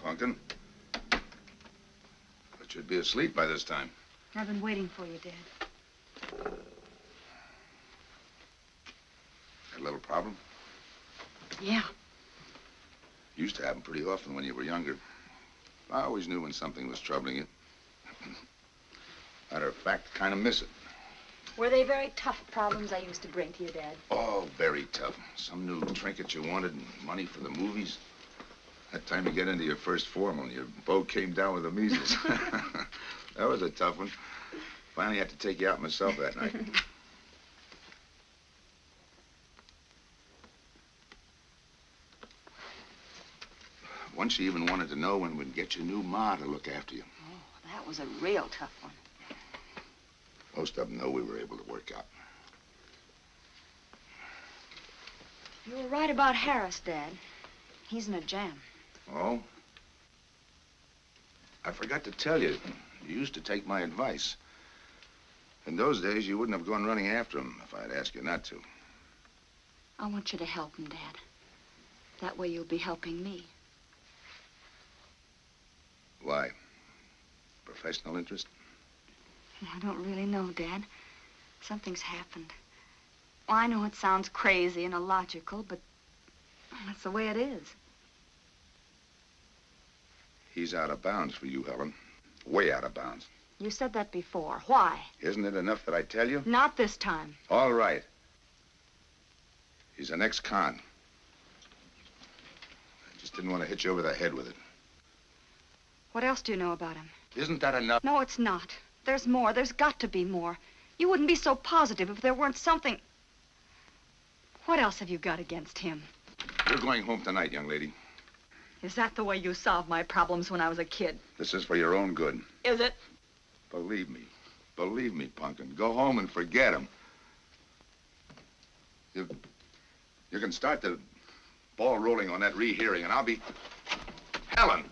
Pumpkin. But you'd be asleep by this time. I've been waiting for you, Dad. Had a little problem? Yeah. Used to happen pretty often when you were younger. I always knew when something was troubling you. Matter of fact, kind of miss it. Were they very tough problems I used to bring to you, Dad? Oh, very tough. Some new trinket you wanted and money for the movies. That time you get into your first formal and your boat came down with the measles. That was a tough one. Finally had to take you out myself that night. Once you even wanted to know when we'd get your new ma to look after you. Oh, that was a real tough one. Most of them know we were able to work out. You were right about Harris, Dad. He's in a jam. Oh? I forgot to tell you. You used to take my advice. In those days, you wouldn't have gone running after him if I'd asked you not to. I want you to help him, Dad. That way you'll be helping me. Why? Professional interest? I don't really know, Dad. Something's happened. Well, I know it sounds crazy and illogical, but that's the way it is. He's out of bounds for you, Helen. Way out of bounds. You said that before. Why? Isn't it enough that I tell you? Not this time. All right. He's an ex-con. I just didn't want to hit you over the head with it. What else do you know about him? Isn't that enough? No, it's not. There's more. There's got to be more. You wouldn't be so positive if there weren't something. What else have you got against him? You're going home tonight, young lady. Is that the way you solved my problems when I was a kid? This is for your own good. Is it? Believe me. Believe me, Punkin. Go home and forget him. You can start the ball rolling on that rehearing, and I'll be... Helen!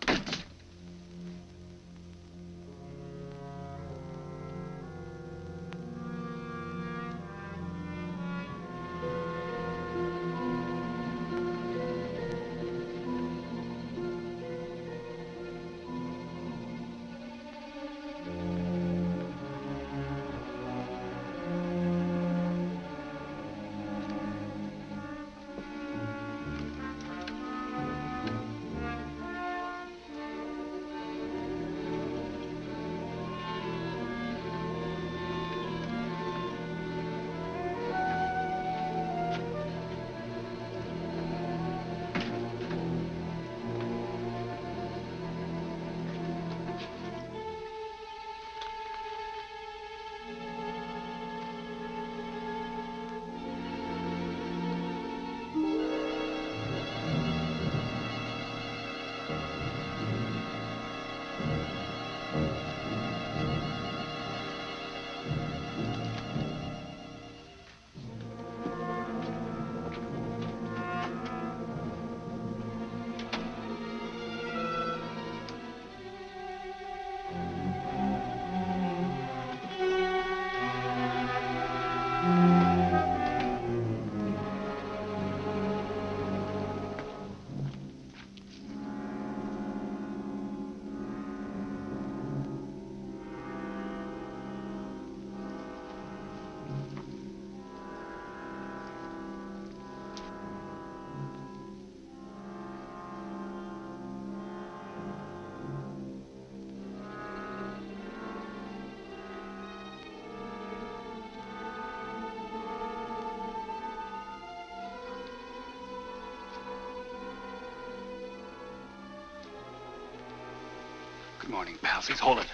Good morning, pals. Please hold it.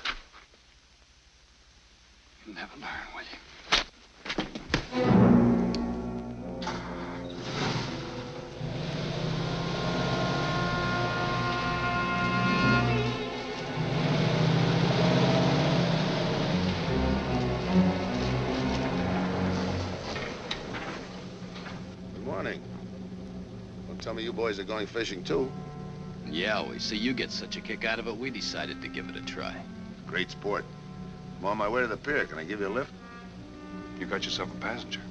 You'll never learn, will you? Good morning. Don't tell me you boys are going fishing, too. Yeah, we see you get such a kick out of it, we decided to give it a try. Great sport. I'm on my way to the pier. Can I give you a lift? You got yourself a passenger.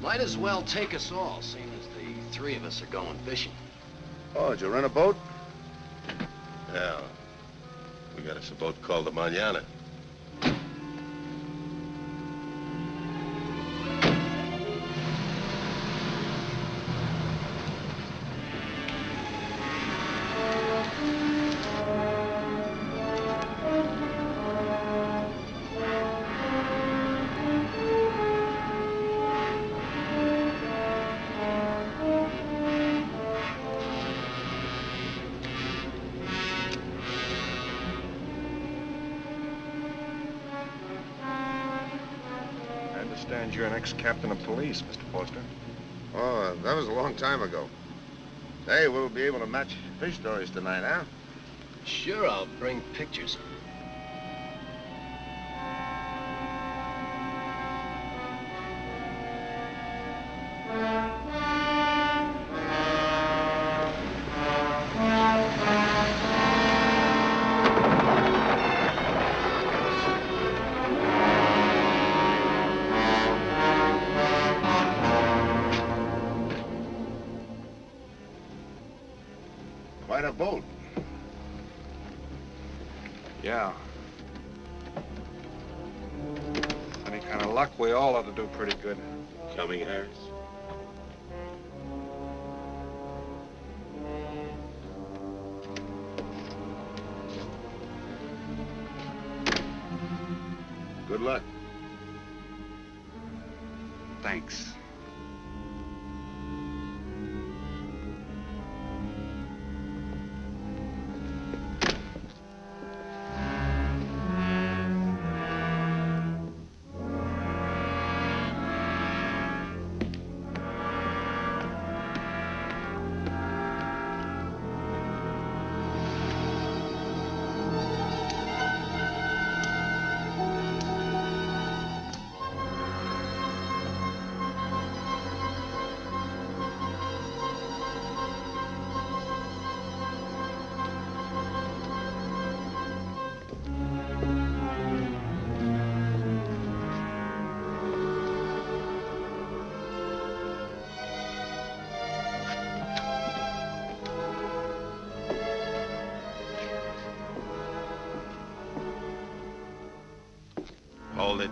Might as well take us all, seeing as the three of us are going fishing. Oh, did you rent a boat? Yeah. We got us a boat called the Mañana. You're an ex-captain of police, Mr. Foster. Oh, that was a long time ago. Hey, we'll be able to match fish stories tonight, huh? Sure, I'll bring pictures. Quite a boat. Yeah. Any kind of luck, we all ought to do pretty good. Coming, Harris? Good luck. Thanks. Hold it.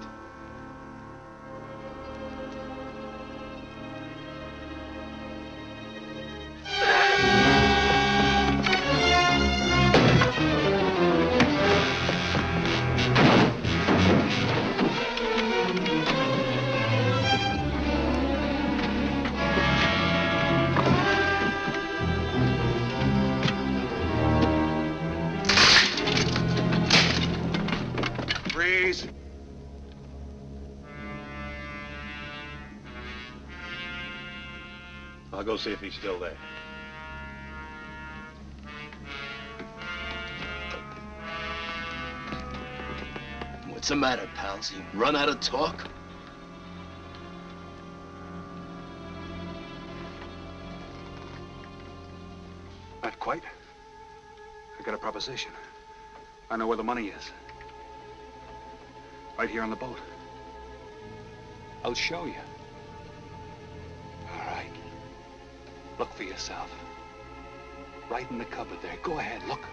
Freeze. I'll go see if he's still there. What's the matter, pals? You run out of talk? Not quite. I got a proposition. I know where the money is. Right here on the boat. I'll show you. All right. Look for yourself. Right in the cupboard there. Go ahead, look.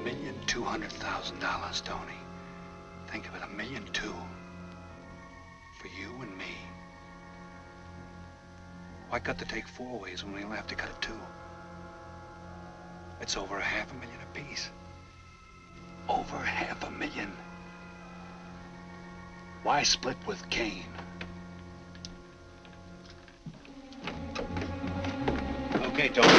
$1,200,000, Tony. Think of it, $1.2 million. For you and me. Why cut the take 4 ways when we only have to cut it 2? It's over $500,000 apiece. Over $500,000. Why split with Kane? Okay, Tony.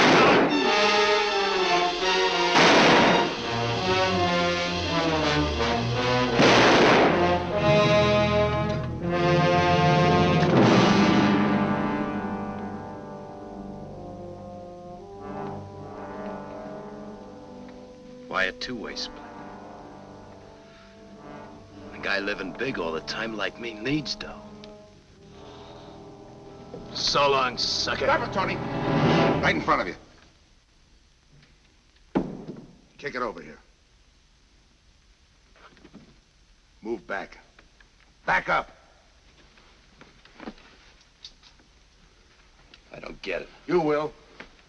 Why a two-way split? A guy living big all the time like me needs dough. So long, sucker. Stop it, Tony. Right in front of you. Kick it over here. Move back. Back up. I don't get it. You will.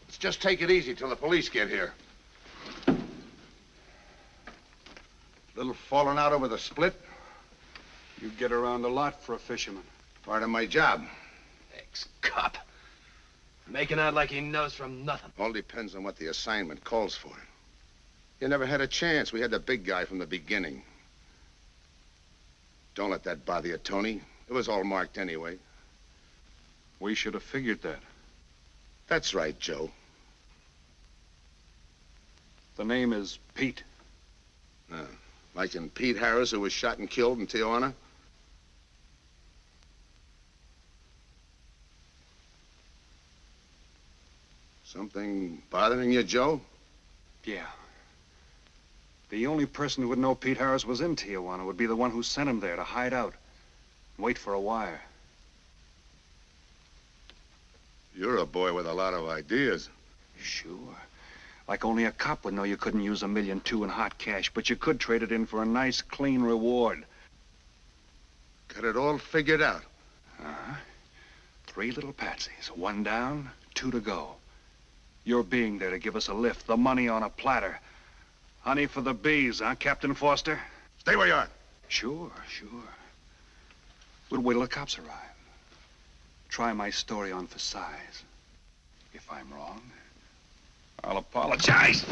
Let's just take it easy till the police get here. Little falling out over the split. You get around a lot for a fisherman. Part of my job. Ex-cop. Making out like he knows from nothing. All depends on what the assignment calls for. You never had a chance. We had the big guy from the beginning. Don't let that bother you, Tony. It was all marked anyway. We should have figured that. That's right, Joe. The name is Pete. Like in Pete Harris, who was shot and killed in Tijuana? Something bothering you, Joe? Yeah. The only person who would know Pete Harris was in Tijuana would be the one who sent him there to hide out and wait for a wire. You're a boy with a lot of ideas. Sure. Like only a cop would know you couldn't use $1.2 million in hot cash, but you could trade it in for a nice, clean reward. Got it all figured out. 3 little patsies. 1 down, 2 to go. Your being there to give us a lift, the money on a platter. Honey for the bees, huh, Captain Foster? Stay where you are. Sure. We'll wait till the cops arrive. Try my story on for size. If I'm wrong, I'll apologize.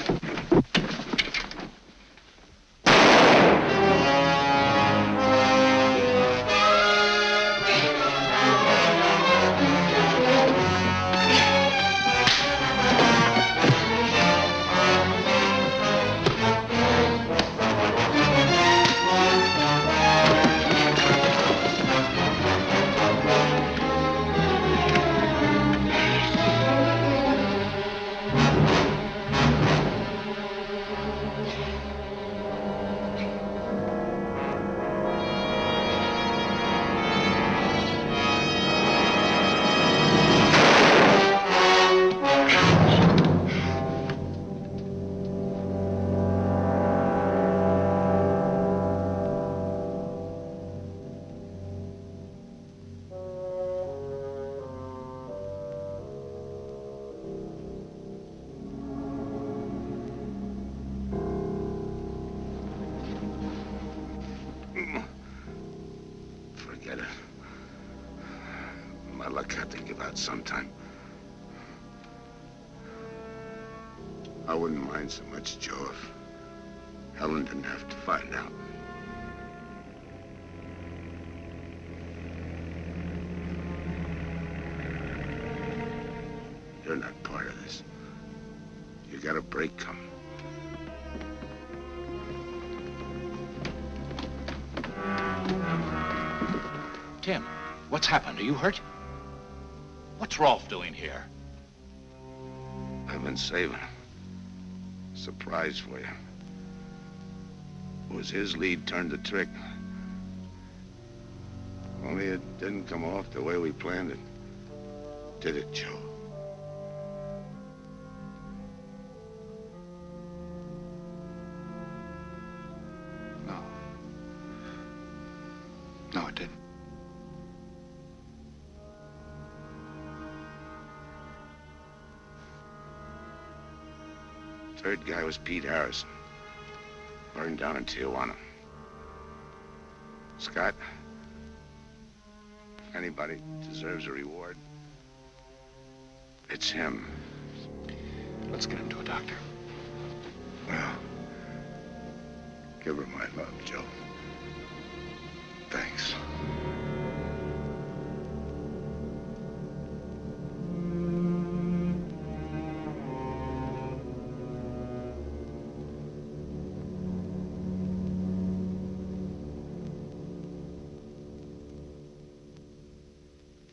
luck had to give out sometime. I wouldn't mind so much, Joe, if Helen didn't have to find out. You're not part of this. You got a break coming. Tim, what's happened? Are you hurt? What's Rolfe doing here? I've been saving him. Surprise for you. It was his lead turned the trick. Only it didn't come off the way we planned it. Did it, Joe? No, it didn't. Third guy was Pete Harrison. Burned down in Tijuana. Scott, if anybody deserves a reward, it's him. Let's get him to a doctor. Well, give her my love, Joe. Thanks.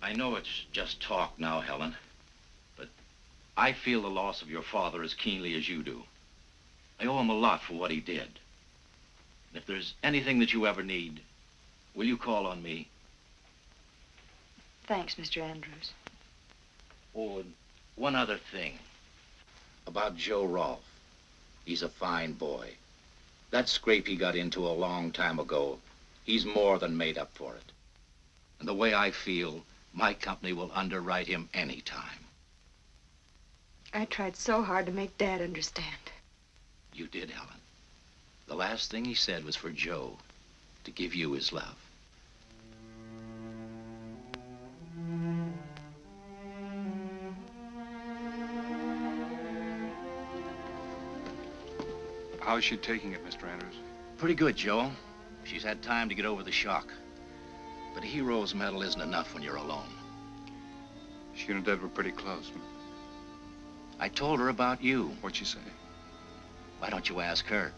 I know it's just talk now, Helen, but I feel the loss of your father as keenly as you do. I owe him a lot for what he did. And if there's anything that you ever need, will you call on me? Thanks, Mr. Andrews. Oh, and one other thing. About Joe Rolfe. He's a fine boy. That scrape he got into a long time ago, he's more than made up for it. And the way I feel, my company will underwrite him anytime. I tried so hard to make Dad understand. You did, Helen. The last thing he said was for Joe to give you his love. How's she taking it, Mr. Andrews? Pretty good, Joe. She's had time to get over the shock. But a hero's medal isn't enough when you're alone. She and Dad were pretty close. I told her about you. What'd she say? Why don't you ask her?